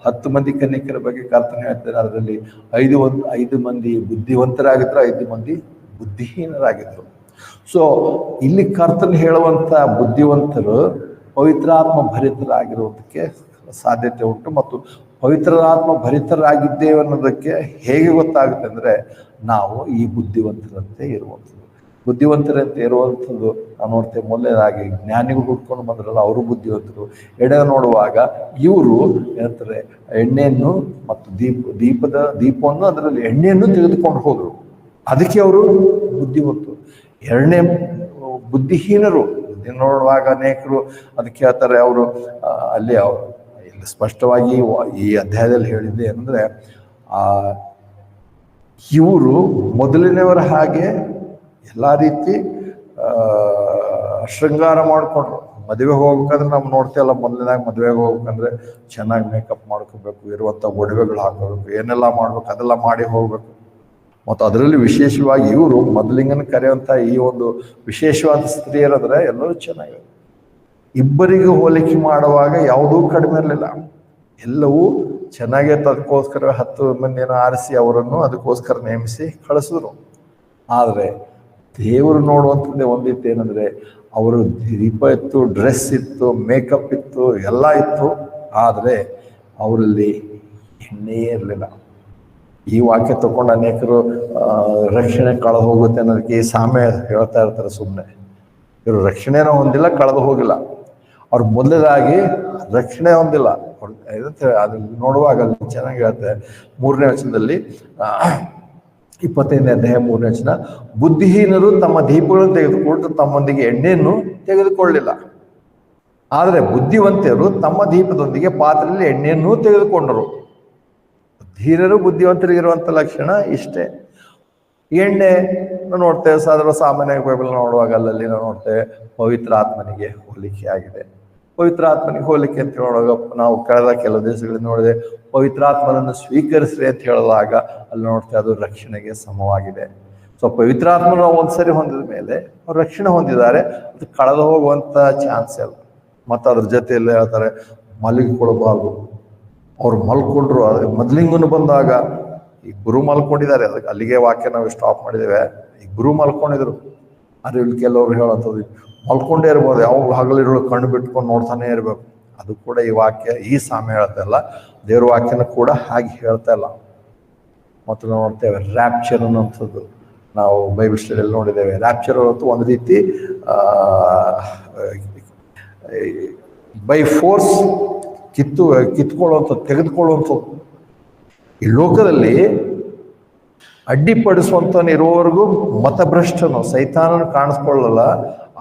10 ಮಂದಿ ಕನ್ಯಕರ ಬಗ್ಗೆ ಕರ್ತನೆ ಹೇಳ್ತಾರೆ. ಅದರಲ್ಲಿ 5 ಮಂದಿ ಬುದ್ಧಿವಂತರಾಗಿದ್ರು, 5 ಮಂದಿ ಬುದ್ಧಿಹೀನರಾಗಿದ್ರು. ಸೊ ಇಲ್ಲಿ ಕರ್ತನೆ ಹೇಳುವಂತ ಬುದ್ಧಿವಂತರು ಪವಿತ್ರಾತ್ಮ ಭರಿತರಾಗಿರುವುದಕ್ಕೆ ಸಾಧ್ಯತೆ ಉಂಟು. ಮತ್ತು ಪವಿತ್ರಾತ್ಮ ಭರಿತರಾಗಿದ್ದೇವೆ ಅನ್ನೋದಕ್ಕೆ ಹೇಗೆ ಗೊತ್ತಾಗುತ್ತೆ ಅಂದ್ರೆ ನಾವು ಈ ಬುದ್ಧಿವಂತರಂತೆ ಇರುವಂಥದ್ದು. ಬುದ್ಧಿವಂತರಂತೆ ಇರುವಂಥದ್ದು ನಾವು ನೋಡ್ತೇವೆ. ಮೊದಲನೇದಾಗಿ ಜ್ಞಾನಿಗಳು ಹುಡ್ಕೊಂಡು ಬಂದ್ರಲ್ಲ, ಅವರು ಬುದ್ಧಿವಂತರು. ಎಡೆ ನೋಡುವಾಗ ಇವರು ಏನಂತಾರೆ ಎಣ್ಣೆಯನ್ನು ಮತ್ತು ದೀಪವನ್ನು ಅದರಲ್ಲಿ ಎಣ್ಣೆಯನ್ನು ತೆಗೆದುಕೊಂಡು ಹೋದರು. ಅದಕ್ಕೆ ಅವರು ಬುದ್ಧಿವಂತರು. ಎರಡನೇ ಬುದ್ಧಿಹೀನರು ನೋಡುವಾಗ ಅನೇಕರು ಅದಕ್ಕೆ ಹೇಳ್ತಾರೆ. ಅವರು ಅಲ್ಲಿ ಇಲ್ಲಿ ಸ್ಪಷ್ಟವಾಗಿ ಈ ಅಧ್ಯಾಯದಲ್ಲಿ ಹೇಳಿದ್ದೆ ಅಂದರೆ ಇವರು ಮೊದಲಿನವರ ಹಾಗೆ ಎಲ್ಲ ರೀತಿ ಶೃಂಗಾರ ಮಾಡಿಕೊಂಡ್ರು. ಮದುವೆಗೆ ಹೋಗ್ಬೇಕಂದ್ರೆ ನಾವು ನೋಡ್ತೇವಲ್ಲ, ಮೊದಲನೇದಾಗಿ ಮದುವೆಗೆ ಹೋಗ್ಬೇಕಂದ್ರೆ ಚೆನ್ನಾಗಿ ಮೇಕಪ್ ಮಾಡ್ಕೋಬೇಕು, ಇರುವಂಥ ಒಡವೆಗಳು ಹಾಕೋಬೇಕು, ಏನೆಲ್ಲ ಮಾಡ್ಬೇಕು ಅದೆಲ್ಲ ಮಾಡಿ ಹೋಗ್ಬೇಕು. ಮತ್ತು ಅದರಲ್ಲಿ ವಿಶೇಷವಾಗಿ ಇವರು ಮೊದಲಿಂಗನ ಕರೆಯುವಂಥ ಈ ಒಂದು ವಿಶೇಷವಾದ ಸ್ತ್ರೀಯರಾದ್ರೆ ಎಲ್ಲರೂ ಚೆನ್ನಾಗಿದೆ. ಇಬ್ಬರಿಗೂ ಹೋಲಿಕೆ ಮಾಡುವಾಗ ಯಾವುದೂ ಕಡಿಮೆ ಇರಲಿಲ್ಲ, ಎಲ್ಲವೂ ಚೆನ್ನಾಗೇ. ಅದಕ್ಕೋಸ್ಕರ 10 ಮಂದಿಯನ್ನು ಆರಿಸಿ ಅವರನ್ನು ಅದಕ್ಕೋಸ್ಕರ ನೇಮಿಸಿ ಕಳಿಸಿದ್ರು. ಆದರೆ ದೇವರು ನೋಡುವಂಥದ್ದೇ ಒಂದಿತ್ತು, ಏನಂದರೆ ಅವರು ದೀಪ ಇತ್ತು, ಡ್ರೆಸ್ ಇತ್ತು, ಮೇಕಪ್ ಇತ್ತು, ಎಲ್ಲ ಇತ್ತು, ಆದರೆ ಅವರಲ್ಲಿ ಎಣ್ಣೆಯೇ ಇರಲಿಲ್ಲ. ಈ ವಾಕ್ಯ ತಗೊಂಡು ಅನೇಕರು ರಕ್ಷಣೆ ಕಳೆದು ಹೋಗುತ್ತೆ ಅನ್ನೋದಕ್ಕೆ ಈ ಸಾಮ್ಯ ಹೇಳ್ತಾ ಇರ್ತಾರೆ ಸುಮ್ಮನೆ. ಇವರು ರಕ್ಷಣೆನೂ ಹೊಂದಿಲ್ಲ, ಕಳೆದು ಹೋಗಿಲ್ಲ. ಅವ್ರು ಮೊದಲದಾಗಿ ರಕ್ಷಣೆ ಹೊಂದಿಲ್ಲ. ಅದನ್ನು ನೋಡುವಾಗ ಅಲ್ಲಿ ಚೆನ್ನಾಗಿ ಹೇಳ್ತಾರೆ 3ನೇ ವಚನದಲ್ಲಿ, 25ನೇ ಅಧ್ಯಾಯ 3ನೇ ವಚನ, ಬುದ್ಧಿಹೀನರು ತಮ್ಮ ದೀಪಗಳನ್ನು ತೆಗೆದುಕೊಂಡು ತಮ್ಮೊಂದಿಗೆ ಎಣ್ಣೆಯನ್ನು ತೆಗೆದುಕೊಳ್ಳಿಲ್ಲ, ಆದರೆ ಬುದ್ಧಿವಂತರು ತಮ್ಮ ದೀಪದೊಂದಿಗೆ ಪಾತ್ರೆಯಲ್ಲಿ ಎಣ್ಣೆಯನ್ನು ತೆಗೆದುಕೊಂಡರು. ಧೀರರು ಬುದ್ಧಿವಂತರಿಗಿರುವಂಥ ಲಕ್ಷಣ ಇಷ್ಟೇ. ಎಣ್ಣೆ ನೋಡ್ತೇವೆ ಸಾಮಾನ್ಯ ಬೈಬಲ್ ನೋಡುವಾಗ ಅಲ್ಲಲ್ಲಿ ನಾವು ನೋಡ್ತೇವೆ ಪವಿತ್ರ ಆತ್ಮನಿಗೆ ಹೋಲಿಕೆ ಆಗಿದೆ. ಪವಿತ್ರ ಆತ್ಮನಿಗೆ ಹೋಲಿಕೆ ಅಂತ ಹೇಳುವಾಗ ನಾವು ಕಳೆದ ಕೆಲವು ದಿವಸಗಳಿಂದ ನೋಡಿದೆ, ಪವಿತ್ರಾತ್ಮನನ್ನು ಸ್ವೀಕರಿಸ್ರಿ ಅಂತ ಹೇಳಿದಾಗ ಅಲ್ಲಿ ನೋಡ್ತೇವೆ ಅದು ರಕ್ಷಣೆಗೆ ಸಮವಾಗಿದೆ. ಸೊ ಪವಿತ್ರಾತ್ಮನ ಒಂದ್ಸರಿ ಹೊಂದಿದ ಮೇಲೆ ಅವ್ರು ರಕ್ಷಣೆ ಹೊಂದಿದ್ದಾರೆ, ಅದು ಕಳೆದು ಹೋಗುವಂಥ ಚಾನ್ಸ್ ಇಲ್ಲ. ಮತ್ತು ಅದ್ರ ಜೊತೆಯಲ್ಲಿ ಹೇಳ್ತಾರೆ ಮಲಗಿಕೊಳ್ಬಾರ್ದು. ಅವ್ರು ಮಲ್ಕೊಂಡ್ರು. ಮೊದಲಿಂಗನು ಬಂದಾಗ ಈ ಗುರು ಮಲ್ಕೊಂಡಿದ್ದಾರೆ, ಅದಕ್ಕೆ ಅಲ್ಲಿಗೆ ವಾಕ್ಯ ನಾವು ಸ್ಟಾಪ್ ಮಾಡಿದ್ದೇವೆ. ಈ ಗುರು ಮಲ್ಕೊಂಡಿದ್ರು. ಅದು ಇಲ್ಲಿ ಕೆಲವರು ಹೇಳೋಂಥದ್ದು ಮಲ್ಕೊಂಡೇ ಇರ್ಬೋದು, ಯಾವ ಹಗಲಿರುಳು ಕಣ್ಣು ಬಿಟ್ಕೊಂಡು ನೋಡ್ತಾನೆ ಇರಬೇಕು. ಅದು ಕೂಡ ಈ ವಾಕ್ಯ, ಈ ಸಾಮ್ಯ ಹೇಳ್ತಾ ಇಲ್ಲ, ದೇವ್ರ ವಾಕ್ಯನ ಕೂಡ ಹಾಗೆ ಹೇಳ್ತಾ ಇಲ್ಲ. ಮತ್ತು ನಾವು ನೋಡ್ತೇವೆ ರ್ಯಾಪ್ಚರ್ ಅನ್ನೋಂಥದ್ದು, ನಾವು ಬೈಬಲ್ ಸ್ಟಡಿಯಲ್ಲಿ ನೋಡಿದ್ದೇವೆ. ರ್ಯಾಪ್ಚರ್ ಅನ್ನೋದು ಒಂದು ರೀತಿ ಬೈ ಫೋರ್ಸ್ ಕಿತ್ಕೊಳ್ಳುವಂಥದ್ದು, ತೆಗೆದುಕೊಳ್ಳುವಂಥದ್ದು. ಈ ಲೋಕದಲ್ಲಿ ಅಡ್ಡಿಪಡಿಸುವಂತವನು ಇರುವವರೆಗೂ ಮತಭ್ರಷ್ಟನು ಸೈತಾನನು ಕಾಣಿಸ್ಕೊಳ್ಳಲ್ಲ.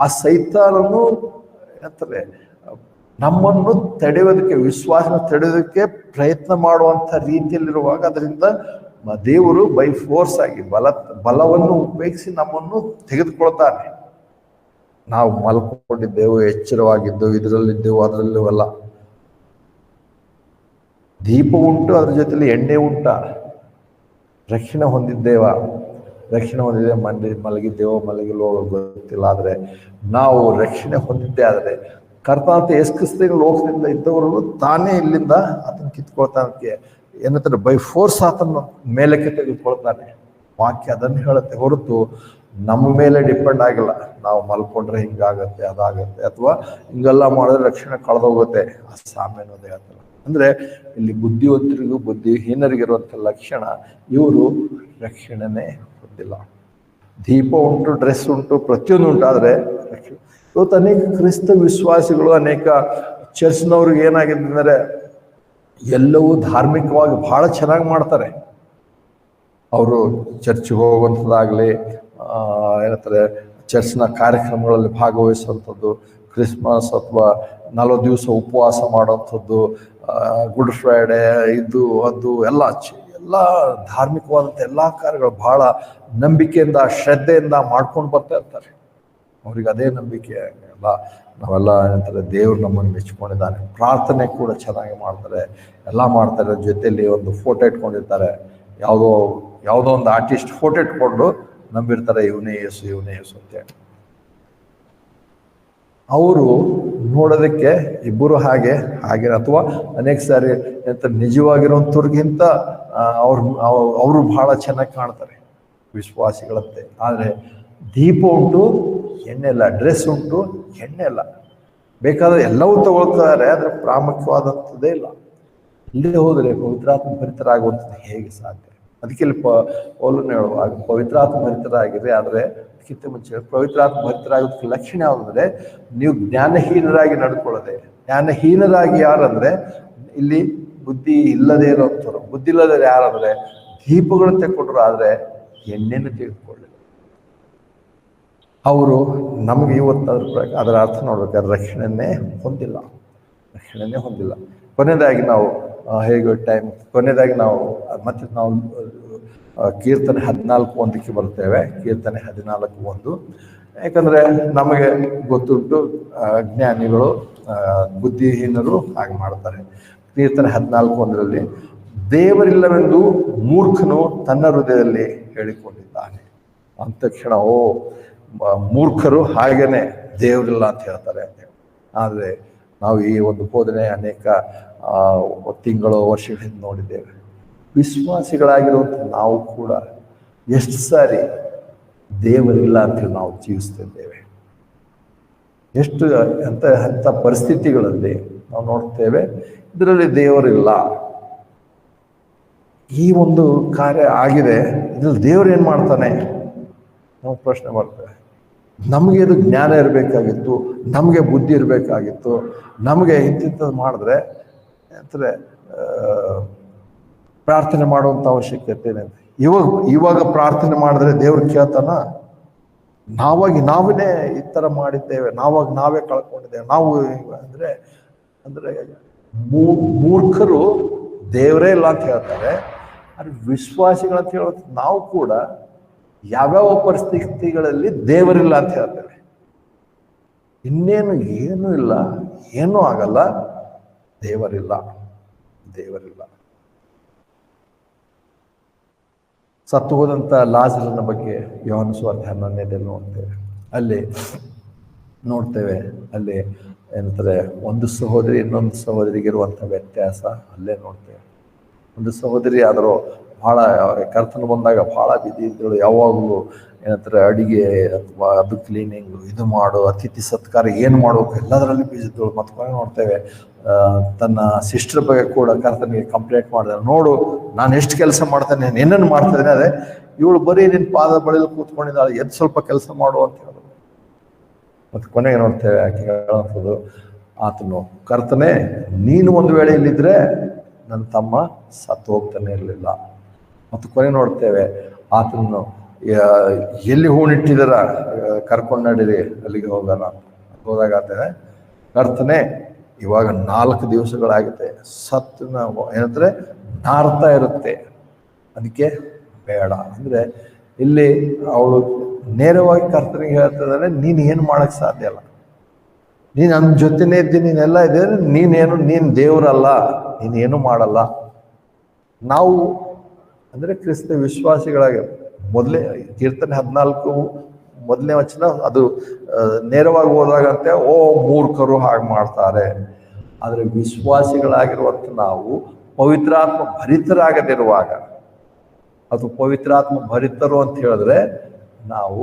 ಆ ಸೈತಾನನು ಏನಂತಾರೆ ನಮ್ಮನ್ನು ತಡೆಯೋದಕ್ಕೆ, ವಿಶ್ವಾಸನ ತಡೆಯೋದಕ್ಕೆ ಪ್ರಯತ್ನ ಮಾಡುವಂಥ ರೀತಿಯಲ್ಲಿರುವಾಗ ಅದರಿಂದ ದೇವರು ಬೈ ಫೋರ್ಸ್ ಆಗಿ ಬಲವನ್ನು ಉಪಯೋಗಿಸಿ ನಮ್ಮನ್ನು ತೆಗೆದುಕೊಳ್ತಾನೆ. ನಾವು ಮಲ್ಕೊಂಡಿದ್ದೆವು, ಎಚ್ಚರವಾಗಿದ್ದೆವು, ಇದರಲ್ಲಿದ್ದೆವು, ಅದರಲ್ಲೂ ಅಲ್ಲ. ದೀಪ ಉಂಟು, ಅದ್ರ ಜೊತೆಲಿ ಎಣ್ಣೆ ಉಂಟ. ರಕ್ಷಣೆ ಹೊಂದಿದ್ದೇವ, ರಕ್ಷಣೆ ಹೊಂದಿದ್ದೆ ಮಲಗಿದ್ದೇವೋ ಮಲಗಿಲ್ಲೋ ಗೊತ್ತಿಲ್ಲ. ಆದರೆ ನಾವು ರಕ್ಷಣೆ ಹೊಂದಿದ್ದೇ ಆದರೆ ಕರ್ತನಾದ ಯೇಸು ಕ್ರಿಸ್ತನ ಲೋಕದಿಂದ ಇದ್ದವರು ತಾನೇ ಇಲ್ಲಿಂದ ಅದನ್ನು ಕಿತ್ಕೊಳ್ತಾನೆ. ಏನಂತಾರೆ ಬೈ ಫೋರ್ಸ್ ಆತನ ಮೇಲಕ್ಕೆ ತೆಗೆದುಕೊಳ್ತಾನೆ. ವಾಕ್ಯ ಅದನ್ನು ಹೇಳುತ್ತೆ ಹೊರತು ನಮ್ಮ ಮೇಲೆ ಡಿಪೆಂಡ್ ಆಗಿಲ್ಲ. ನಾವು ಮಲ್ಕೊಂಡ್ರೆ ಹಿಂಗಾಗತ್ತೆ, ಅದಾಗತ್ತೆ, ಅಥವಾ ಹಿಂಗೆಲ್ಲ ಮಾಡಿದ್ರೆ ರಕ್ಷಣೆ ಕಳೆದೋಗುತ್ತೆ. ಆ ಸಾಮ್ಯ ಅನ್ನೋದೇ ಹೇಳ್ತಾರೆ. ಅಂದರೆ ಇಲ್ಲಿ ಬುದ್ಧಿವಂತರಿಗೂ ಬುದ್ಧಿಹೀನರಿಗಿರುವಂಥ ಲಕ್ಷಣ, ಇವರು ರಕ್ಷಣೆನೇ ಹೊಂದಿಲ್ಲ. ದೀಪ ಉಂಟು, ಡ್ರೆಸ್ ಉಂಟು, ಪ್ರತಿಯೊಂದು ಉಂಟು, ಆದರೆ ರಕ್ಷಣೆ. ಇವತ್ತು ಅನೇಕ ಕ್ರಿಸ್ತ ವಿಶ್ವಾಸಿಗಳು, ಅನೇಕ ಚರ್ಚ್ನವ್ರಿಗೆ ಏನಾಗಿದೆ ಅಂದರೆ ಎಲ್ಲವೂ ಧಾರ್ಮಿಕವಾಗಿ ಭಾಳ ಚೆನ್ನಾಗಿ ಮಾಡ್ತಾರೆ. ಅವರು ಚರ್ಚ್ಗೆ ಹೋಗುವಂಥದ್ದಾಗಲಿ, ಏನಂತಾರೆ ಚರ್ಚ್ನ ಕಾರ್ಯಕ್ರಮಗಳಲ್ಲಿ ಭಾಗವಹಿಸುವಂಥದ್ದು, ಕ್ರಿಸ್ಮಸ್ ಅಥವಾ 40 ದಿವಸ ಉಪವಾಸ ಮಾಡೋವಂಥದ್ದು, ಗುಡ್ ಫ್ರೈಡೆ, ಇದು ಅದು ಎಲ್ಲ ಧಾರ್ಮಿಕವಾದಂಥ ಎಲ್ಲ ಕಾರ್ಯಗಳು ಭಾಳ ನಂಬಿಕೆಯಿಂದ ಶ್ರದ್ಧೆಯಿಂದ ಮಾಡ್ಕೊಂಡು ಬರ್ತಾ ಇರ್ತಾರೆ. ಅವ್ರಿಗೆ ಅದೇ ನಂಬಿಕೆ ಎಲ್ಲ. ನಾವೆಲ್ಲ ಏನಂತಾರೆ ದೇವ್ರು ನಮ್ಮನ್ನು ಮೆಚ್ಕೊಂಡಿದ್ದಾನೆ. ಪ್ರಾರ್ಥನೆ ಕೂಡ ಚೆನ್ನಾಗಿ ಮಾಡ್ತಾರೆ, ಎಲ್ಲ ಮಾಡ್ತಾರೆ. ಜೊತೆಯಲ್ಲಿ ಒಂದು ಫೋಟೋ ಇಟ್ಕೊಂಡಿರ್ತಾರೆ, ಯಾವುದೋ ಒಂದು ಆರ್ಟಿಸ್ಟ್ ಫೋಟೋ ಇಟ್ಕೊಂಡು ನಂಬಿರ್ತಾರೆ, ಇವನೇ ಯೇಸು ಅಂತೇಳಿ. ಅವರು ನೋಡೋದಕ್ಕೆ ಇಬ್ಬರು ಹಾಗೆ ಅಥವಾ ಅನೇಕ ಸಾರಿ ಎಂತ ನಿಜವಾಗಿರುವಂಥವ್ರಿಗಿಂತ ಅವರು ಬಹಳ ಚೆನ್ನಾಗಿ ಕಾಣ್ತಾರೆ ವಿಶ್ವಾಸಿಗಳಂತೆ. ಆದರೆ ದೀಪ ಉಂಟು, ಎಣ್ಣೆ ಇಲ್ಲ. ಡ್ರೆಸ್ ಉಂಟು, ಎಣ್ಣೆ ಇಲ್ಲ. ಬೇಕಾದ್ರೆ ಎಲ್ಲವೂ ತಗೊಳ್ತಾರೆ, ಆದರೆ ಪ್ರಾಮುಖ್ಯವಾದಂಥದ್ದೇ ಇಲ್ಲ. ಇಲ್ಲೇ ಹೋದರೆ ಪವಿತ್ರಾತ್ಮ ಭರಿತರಾಗುವಂಥದ್ದು ಹೇಗೆ ಸಾಧ್ಯ? ಅದಕ್ಕೆ ಇಲ್ಲಿ ಪೌಲನು ಹೇಳುವಾಗ ಪವಿತ್ರಾತ್ಮ ಭರಿತರಾಗಿದೆ. ಆದರೆ ಅದಕ್ಕಿಂತ ಮುಂಚೆ ಪವಿತ್ರಾತ್ಮ ಭರಿತರಾಗೋದಕ್ಕೆ ಲಕ್ಷಣ ಯಾವುದಂದ್ರೆ, ನೀವು ಜ್ಞಾನಹೀನರಾಗಿ ನಡ್ಕೊಳ್ಳದೆ. ಜ್ಞಾನಹೀನರಾಗಿ ಯಾರಂದ್ರೆ ಇಲ್ಲಿ ಬುದ್ಧಿ ಇಲ್ಲದೆ ಇರೋಂಥವ್ರು. ಬುದ್ಧಿ ಇಲ್ಲದೆ ಯಾರಂದ್ರೆ ದೀಪಗಳನ್ನು ತೆಗೆದುಕೊಂಡ್ರು, ಆದರೆ ಎಣ್ಣೆಯನ್ನು ತೆಗೆದುಕೊಳ್ಳಿ. ಅವರು ನಮಗೆ ಇವತ್ತು ಅದರ ಅರ್ಥ ನೋಡ್ಬೇಕಾದ್ರೆ ರಕ್ಷಣೆಯೇ ಹೊಂದಿಲ್ಲ. ಕೊನೆಯದಾಗಿ ನಾವು ಕೊನೆಯದಾಗಿ ನಾವು ಕೀರ್ತನೆ 14:1 ಬರ್ತೇವೆ. ಕೀರ್ತನೆ 14:1. ಯಾಕಂದರೆ ನಮಗೆ ಗೊತ್ತುಂಟು ಜ್ಞಾನಿಗಳು ಬುದ್ಧಿಹೀನರು ಹಾಗೆ ಮಾಡ್ತಾರೆ. ಕೀರ್ತನೆ 14:1 ದೇವರಿಲ್ಲವೆಂದು ಮೂರ್ಖನು ತನ್ನ ಹೃದಯದಲ್ಲಿ ಹೇಳಿಕೊಂಡಿದ್ದಾನೆ. ಅಂದ ತಕ್ಷಣ ಮೂರ್ಖರು ಹಾಗೇನೆ ದೇವರಿಲ್ಲ ಅಂತ ಹೇಳ್ತಾರೆ. ಆದರೆ ನಾವು ಈ ಒಂದು ಬೋಧನೆ ಅನೇಕ ತಿಂಗಳು ವರ್ಷಗಳಿಂದ ನೋಡಿದ್ದೇವೆ. ವಿಶ್ವಾಸಿಗಳಾಗಿರುವಂಥ ನಾವು ಕೂಡ ಎಷ್ಟು ಸಾರಿ ದೇವರಿಲ್ಲ ಅಂತೇಳಿ ನಾವು ಜೀವಿಸ್ತಿದ್ದೇವೆ. ಎಷ್ಟು ಅಂಥ ಪರಿಸ್ಥಿತಿಗಳಲ್ಲಿ ನಾವು ನೋಡ್ತೇವೆ, ಇದರಲ್ಲಿ ದೇವರಿಲ್ಲ, ಈ ಒಂದು ಕಾರ್ಯ ಆಗಿದೆ, ಇದ್ರಲ್ಲಿ ದೇವರು ಏನು ಮಾಡ್ತಾನೆ ನಾವು ಪ್ರಶ್ನೆ ಮಾಡ್ತೇವೆ. ನಮಗೆ ಇದು ಜ್ಞಾನ ಇರಬೇಕಾಗಿತ್ತು, ನಮಗೆ ಬುದ್ಧಿ ಇರಬೇಕಾಗಿತ್ತು, ನಮಗೆ ಇಂಥದ್ದು ಮಾಡಿದ್ರೆ ಅಂದರೆ ಪ್ರಾರ್ಥನೆ ಮಾಡುವಂಥ ಅವಶ್ಯಕತೆ ಇದೆ. ಇವಾಗ ಪ್ರಾರ್ಥನೆ ಮಾಡಿದ್ರೆ ದೇವ್ರು ಕೇಳ್ತಾನ? ನಾವೇ ಈ ಥರ ಮಾಡಿದ್ದೇವೆ, ನಾವೇ ಕಳ್ಕೊಂಡಿದ್ದೇವೆ. ನಾವು ಅಂದರೆ ಮೂರ್ಖರು ದೇವರೇ ಇಲ್ಲ ಅಂತ ಹೇಳ್ತಾರೆ, ಆದರೆ ವಿಶ್ವಾಸಿಗಳಂತ ಹೇಳೋದು ನಾವು ಕೂಡ ಯಾವ್ಯಾವ ಪರಿಸ್ಥಿತಿಗಳಲ್ಲಿ ದೇವರಿಲ್ಲ ಅಂತ ಹೇಳ್ತೇವೆ. ಇನ್ನೇನು ಏನೂ ಇಲ್ಲ, ಏನೂ ಆಗಲ್ಲ, ದೇವರಿಲ್ಲ. ಸತ್ತು ಹೋದಂಥ ಲಾಜರನ ಬಗ್ಗೆ ಯೋಹಾನ ಸುವಾರ್ತೆ 11ನೇದಲ್ಲಿ ನೋಡ್ತೇವೆ. ಅಲ್ಲಿ ಏನಂತಾರೆ, ಒಂದು ಸಹೋದರಿ ಇನ್ನೊಂದು ಸಹೋದರಿಗಿರುವಂಥ ವ್ಯತ್ಯಾಸ ಅಲ್ಲೇ ನೋಡ್ತೇವೆ. ಒಂದು ಸಹೋದರಿ ಆದರೂ ಭಾಳ ಕರ್ತನ ಬಂದಾಗ ಭಾಳ ಬಿಸಿ ಇದ್ದಳು, ಯಾವಾಗಲೂ ಏನಂತಾರೆ ಅಡಿಗೆ ಅಥವಾ ಅದು ಕ್ಲೀನಿಂಗು, ಇದು ಮಾಡು, ಅತಿಥಿ ಸತ್ಕಾರ ಏನು ಮಾಡಬೇಕು ಎಲ್ಲದರಲ್ಲಿ ಬಿಸಿದ್ದಳು. ಮತ್ತು ನೋಡ್ತೇವೆ ತನ್ನ ಸಿಸ್ಟರ್ ಬಗ್ಗೆ ಕೂಡ ಕರ್ತನಿಗೆ ಕಂಪ್ಲೇಂಟ್ ಮಾಡಿದಾರೆ, ನೋಡು ನಾನು ಎಷ್ಟು ಕೆಲಸ ಮಾಡ್ತೇನೆ, ಏನೇನು ಮಾಡ್ತಿದ್ದೇನೆ, ಅದೇ ಇವಳು ಬರೀ ನಿನ್ನ ಪಾದ ಬಳಿಯಲ್ಲಿ ಕೂತ್ಕೊಂಡಿದ್ದಾಳೆ, ಎದ್ದು ಸ್ವಲ್ಪ ಕೆಲಸ ಮಾಡು ಅಂತ ಹೇಳೋದು. ಮತ್ತು ಕೊನೆಗೆ ನೋಡ್ತೇವೆ ಆಕೆ ಹೇಳುವಂಥದ್ದು, ಆತನು ಕರ್ತನೆ ನೀನು ಒಂದು ವೇಳೆ ಇಲ್ಲಿದ್ರೆ ನನ್ನ ತಮ್ಮ ಸತ್ತು ಹೋಗ್ತಾನೆ ಇರಲಿಲ್ಲ. ಮತ್ತು ಕೊನೆ ನೋಡ್ತೇವೆ ಆತನನ್ನು ಎಲ್ಲಿ ಹೂಣಿಟ್ಟಿದಾರ ಕರ್ಕೊಂಡು ನಡೀರಿ ಅಲ್ಲಿಗೆ ಹೋದಾಗ ಆತೇವೆ, ಕರ್ತನೆ ಇವಾಗ 4 ದಿವಸಗಳಾಗುತ್ತೆ, ಸತ್ತಿನ ಏನಂದ್ರೆ ನಾರ್ತಾ ಇರುತ್ತೆ, ಅದಕ್ಕೆ ಬೇಡ. ಅಂದರೆ ಇಲ್ಲಿ ಅವಳು ನೇರವಾಗಿ ಕರ್ತನಿಗೆ ಹೇಳ್ತಿದ್ದಾನೆ, ನೀನು ಏನು ಮಾಡೋಕ್ಕೆ ಸಾಧ್ಯ ಇಲ್ಲ, ನೀನು ನನ್ನ ಜೊತೆನೇ ಇದ್ದೀನಿ, ನೀನೆಲ್ಲ ಇದ್ದರೆ ನೀನು ದೇವರಲ್ಲ, ನೀನೇನು ಮಾಡಲ್ಲ. ನಾವು ಅಂದರೆ ಕ್ರಿಸ್ತ ವಿಶ್ವಾಸಿಗಳಾಗಿ ಮೊದಲೇ ಕೀರ್ತನೆ 14 ಮೊದಲನೇ ವಚನ ಅದು ನೇರವಾಗಿ ಹೋದಾಗಂತೆ, ಓ ಮೂರ್ಖರು ಹಾಗೆ ಮಾಡ್ತಾರೆ. ಆದರೆ ವಿಶ್ವಾಸಿಗಳಾಗಿರುವಂಥ ನಾವು ಪವಿತ್ರಾತ್ಮ ಭರಿತರಾಗದಿರುವಾಗ, ಅದು ಪವಿತ್ರಾತ್ಮ ಭರಿತರು ಅಂತ ಹೇಳಿದ್ರೆ ನಾವು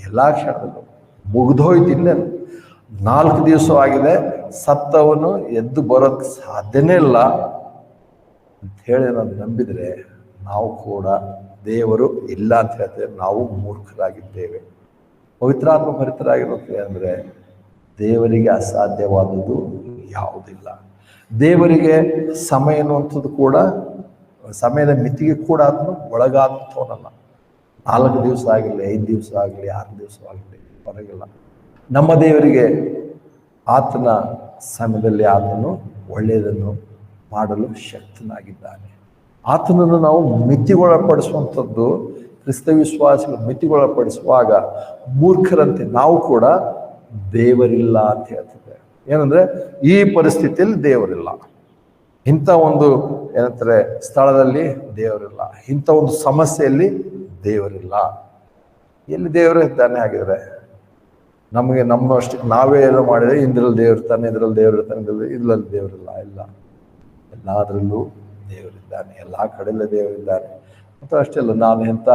ಎಲ್ಲ ಕ್ಷಣದಲ್ಲೂ ಮುಗಿದೋಯ್ತಿಲ್ಲ, 4 ದಿವಸ ಆಗಿದೆ, ಸತ್ತವನು ಎದ್ದು ಬರೋಕ್ಕೆ ಸಾಧ್ಯನೇ ಇಲ್ಲ ಅಂತ ಹೇಳಿ ನಾವು ನಂಬಿದರೆ ನಾವು ಕೂಡ ದೇವರು ಇಲ್ಲ ಅಂತ ಹೇಳ್ತೇವೆ, ನಾವು ಮೂರ್ಖರಾಗಿದ್ದೇವೆ. ಪವಿತ್ರಾತ್ಮ ಭರಿತರಾಗಿರುತ್ತೆ ಅಂದರೆ ದೇವರಿಗೆ ಅಸಾಧ್ಯವಾದದ್ದು ಯಾವುದಿಲ್ಲ. ದೇವರಿಗೆ ಸಮಯ ಅನ್ನುವಂಥದ್ದು ಕೂಡ, ಸಮಯದ ಮಿತಿಗೆ ಕೂಡ ಅದನ್ನು ಒಳಗಾದಂಥವನಲ್ಲ. 4 ದಿವಸ ಆಗಲಿ, 5 ದಿವಸ ಆಗಲಿ, 6 ದಿವಸ ಆಗಲಿ ಪರವಾಗಿಲ್ಲ. ನಮ್ಮ ದೇವರಿಗೆ ಆತನ ಸಮಯದಲ್ಲಿ ಆತನು ಒಳ್ಳೆಯದನ್ನು ಮಾಡಲು ಶಕ್ತನಾಗಿದ್ದಾನೆ. ಆತನನ್ನು ನಾವು ಮಿತಿಗೊಳಪಡಿಸುವಂಥದ್ದು, ಕ್ರಿಸ್ತ ವಿಶ್ವಾಸಿಗಳು ಮಿತಿಗೊಳಪಡಿಸುವಾಗ ಮೂರ್ಖರಂತೆ ನಾವು ಕೂಡ ದೇವರಿಲ್ಲ ಅಂತ ಹೇಳ್ತಿದ್ದೇವೆ. ಏನಂದರೆ ಈ ಪರಿಸ್ಥಿತಿಯಲ್ಲಿ ದೇವರಿಲ್ಲ, ಇಂಥ ಒಂದು ಏನಂತಾರೆ ಸ್ಥಳದಲ್ಲಿ ದೇವರಿಲ್ಲ, ಇಂಥ ಒಂದು ಸಮಸ್ಯೆಯಲ್ಲಿ ದೇವರಿಲ್ಲ. ಎಲ್ಲಿ ದೇವರು ಇದ್ದಾನೆ? ಹಾಗಿದ್ರೆ ನಮಗೆ ನಮ್ಮಷ್ಟಕ್ಕೆ ನಾವೇ ಏನೋ ಮಾಡಿದರೆ ಇಂದ್ರಲ್ಲಿ ದೇವರಿರ್ತಾನೆ, ಇದರಲ್ಲಿ ದೇವರಿರ್ತಾನೆ, ಇದ್ರಲ್ಲಿ ದೇವರಿಲ್ಲ. ಇಲ್ಲ, ಎಲ್ಲದರಲ್ಲೂ ದೇವರಿದ್ದಾನೆ, ಎಲ್ಲ ಕಡೆಯಲ್ಲೇ ದೇವರಿದ್ದಾನೆ. ಮತ್ತು ಅಷ್ಟೇ ಅಲ್ಲ, ನಾನು ಎಂಥ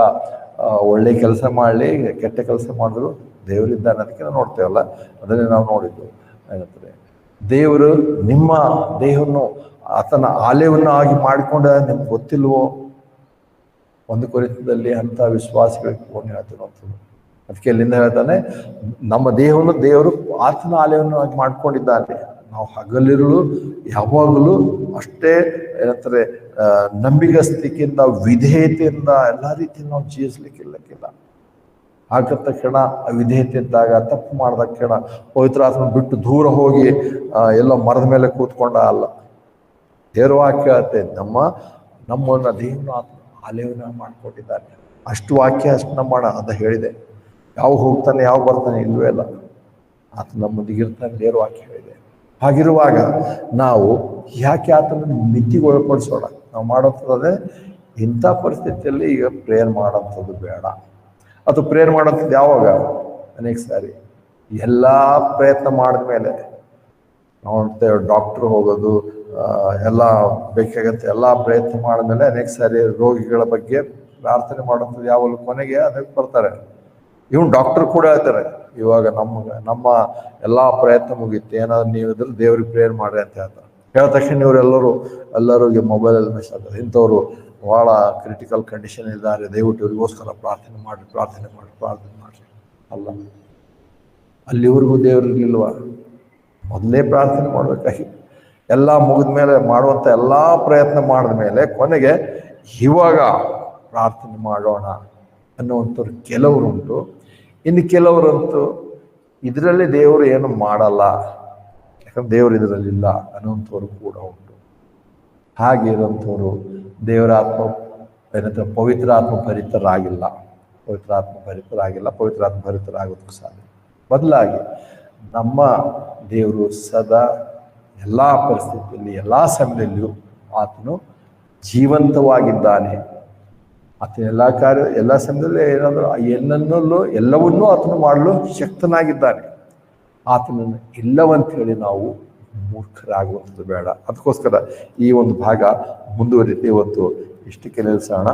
ಒಳ್ಳೆ ಕೆಲಸ ಮಾಡಲಿ, ಕೆಟ್ಟ ಕೆಲಸ ಮಾಡಿದ್ರು ದೇವರಿದ್ದಾನೆ. ಅದಕ್ಕೆ ನಾವು ನೋಡ್ತೇವಲ್ಲ, ಅದನ್ನೇ ನಾವು ನೋಡಿದ್ದು. ಏನಂತಾರೆ, ದೇವರು ನಿಮ್ಮ ದೇಹವನ್ನು ಆತನ ಆಲಯವನ್ನು ಆಗಿ ಮಾಡಿಕೊಂಡ ನಿಮ್ಗೆ ಗೊತ್ತಿಲ್ವೋ? 1 ಕೊರಿಂಥದಲ್ಲಿ ಅಂಥ ವಿಶ್ವಾಸಿಗಳಿಗೆ ಫೋನ್ ಹೇಳ್ತಿರುವಂಥದ್ದು. ಅದಕ್ಕೆ ಅಲ್ಲಿಂದ ಹೇಳ್ತಾನೆ, ನಮ್ಮ ದೇಹವನ್ನು ದೇವರು ಆತನ ಆಲಯವನ್ನು ಆಗಿ ಮಾಡ್ಕೊಂಡಿದ್ದಾನೆ. ನಾವು ಹಗಲಿರುಳು ಯಾವಾಗಲೂ ಅಷ್ಟೇ ಏನಂತಾರೆ ನಂಬಿಗಸ್ತಿಕೆಯಿಂದ, ವಿಧೇಯತೆಯಿಂದ ಎಲ್ಲ ರೀತಿಯಿಂದ ನಾವು ಜೀವಿಸ್ಲಿಕ್ಕಿಲ್ಲಕ್ಕಿಲ್ಲ. ಆಗ ತಕ್ಷಣ ವಿಧೇಯತೆ ಇದ್ದಾಗ, ತಪ್ಪು ಮಾಡಿದ ಕ್ಷಣ ಪವಿತ್ರಾತ್ಮ ಬಿಟ್ಟು ದೂರ ಹೋಗಿ ಎಲ್ಲೋ ಮರದ ಮೇಲೆ ಕೂತ್ಕೊಂಡ ಅಲ್ಲ. ದೇವರ ವಾಕ್ಯ ಹೇಳ್ತೆ, ನಮ್ಮನ್ನು ದೇವನ ಆಲಯವನ್ನ ಮಾಡಿಕೊಟ್ಟಿದ್ದಾನೆ. ಅಷ್ಟು ವಾಕ್ಯ ಅಷ್ಟು ನಮ್ಮ ಅಂತ ಹೇಳಿದೆ. ಯಾವ ಹೋಗ್ತಾನೆ ಯಾವ ಬರ್ತಾನೆ ಇಲ್ವೇ ಇಲ್ಲ, ಆತ ನಮ್ಮೊಂದಿಗಿರ್ತಾನೆ, ದೇವರ ವಾಕ್ಯ ಹೇಳಿದೆ. ಹಾಗಿರುವಾಗ ನಾವು ಯಾಕೆ ಆತನನ್ನು ಮಿತಿಗೊಳಪಡಿಸೋಣ? ನಾವು ಮಾಡೋಂಥದ್ದೇ ಇಂಥ ಪರಿಸ್ಥಿತಿಯಲ್ಲಿ ಈಗ ಪ್ರೇಯರ್ ಮಾಡೋಂಥದ್ದು ಬೇಡ. ಅದು ಪ್ರೇಯರ್ ಮಾಡೋಂಥದ್ದು ಯಾವಾಗ? ಅನೇಕ ಸಾರಿ ಎಲ್ಲ ಪ್ರಯತ್ನ ಮಾಡಿದ ಮೇಲೆ ನಾವು ನೋಡ್ತೇವೆ, ಡಾಕ್ಟ್ರು ಹೋಗೋದು ಎಲ್ಲ ಬೇಕಾಗತ್ತೆ, ಎಲ್ಲ ಪ್ರಯತ್ನ ಮಾಡಿದ್ಮೇಲೆ ಅನೇಕ ಸಾರಿ ರೋಗಿಗಳ ಬಗ್ಗೆ ಪ್ರಾರ್ಥನೆ ಮಾಡೋಂಥದ್ದು ಯಾವಾಗಲೂ ಕೊನೆಗೆ ಅದಕ್ಕೆ ಬರ್ತಾರೆ, ಇವನು ಡಾಕ್ಟರ್ ಕೂಡ ಹೇಳ್ತಾರೆ, ಇವಾಗ ನಮ್ಮ ಎಲ್ಲ ಪ್ರಯತ್ನ ಮುಗಿತ್ತು, ಏನಾದ್ರು ನೀವು ಇದ್ರೆ ದೇವ್ರಿಗೆ ಪ್ರೇಯರ್ ಮಾಡ್ರಿ ಅಂತ ಹೇಳ್ತಾರೆ. ಹೇಳಿದ ತಕ್ಷಣ ಎಲ್ಲರಿಗೆ ಮೊಬೈಲಲ್ಲಿ ಮೆಸೇಜ್ ಆಗ್ತದೆ, ಇಂಥವ್ರು ಭಾಳ ಕ್ರಿಟಿಕಲ್ ಕಂಡೀಷನ್ ಇದ್ದಾರೆ, ದಯವಿಟ್ಟು ಇವ್ರಿಗೋಸ್ಕರ ಪ್ರಾರ್ಥನೆ ಮಾಡಿರಿ. ಅಲ್ಲ, ಅಲ್ಲಿವರೆಗೂ ದೇವ್ರಿರ್ಲಿಲ್ವ? ಮೊದಲೇ ಪ್ರಾರ್ಥನೆ ಮಾಡ್ಬೇಕಾಗಿ ಎಲ್ಲ ಮುಗಿದ ಮೇಲೆ ಮಾಡುವಂಥ ಎಲ್ಲ ಪ್ರಯತ್ನ ಮಾಡಿದ ಮೇಲೆ ಕೊನೆಗೆ ಇವಾಗ ಪ್ರಾರ್ಥನೆ ಮಾಡೋಣ ಅನ್ನುವಂಥವ್ರು ಕೆಲವರುಂಟು. ಇನ್ನು ಕೆಲವರಂತೂ ಇದರಲ್ಲಿ ದೇವರು ಏನು ಮಾಡಲ್ಲ, ಯಾಕಂದ್ರೆ ದೇವರು ಇದರಲ್ಲಿಲ್ಲ ಅನ್ನುವಂಥವ್ರು ಕೂಡ ಉಂಟು. ಹಾಗೆ ಇರುವಂಥವ್ರು ದೇವರ ಆತ್ಮ ಏನಂತ ಪವಿತ್ರಾತ್ಮ ಭರಿತರಾಗಿಲ್ಲ, ಪವಿತ್ರಾತ್ಮ ಭರಿತರಾಗೋದಕ್ಕೆ ಸಾಧ್ಯ. ಬದಲಾಗಿ ನಮ್ಮ ದೇವರು ಸದಾ ಎಲ್ಲ ಪರಿಸ್ಥಿತಿಯಲ್ಲಿ, ಎಲ್ಲ ಸಮಯದಲ್ಲಿಯೂ ಆತನು ಜೀವಂತವಾಗಿದ್ದಾನೆ. ಆತನ ಎಲ್ಲ ಸಮಯದಲ್ಲಿ ಏನಾದರೂ ಎಲ್ಲವನ್ನೂ ಆತನು ಮಾಡಲು ಶಕ್ತನಾಗಿದ್ದಾನೆ. ಆತನನ್ನು ಇಲ್ಲವಂತ ಹೇಳಿ ನಾವು ಮೂರ್ಖರಾಗುವಂಥದ್ದು ಬೇಡ. ಅದಕ್ಕೋಸ್ಕರ ಈ ಒಂದು ಭಾಗ ಮುಂದುವರಿಯುತ್ತೆ. ಇವತ್ತು ಇಷ್ಟಕ್ಕೆ ನಿಲ್ಲಿಸೋಣ.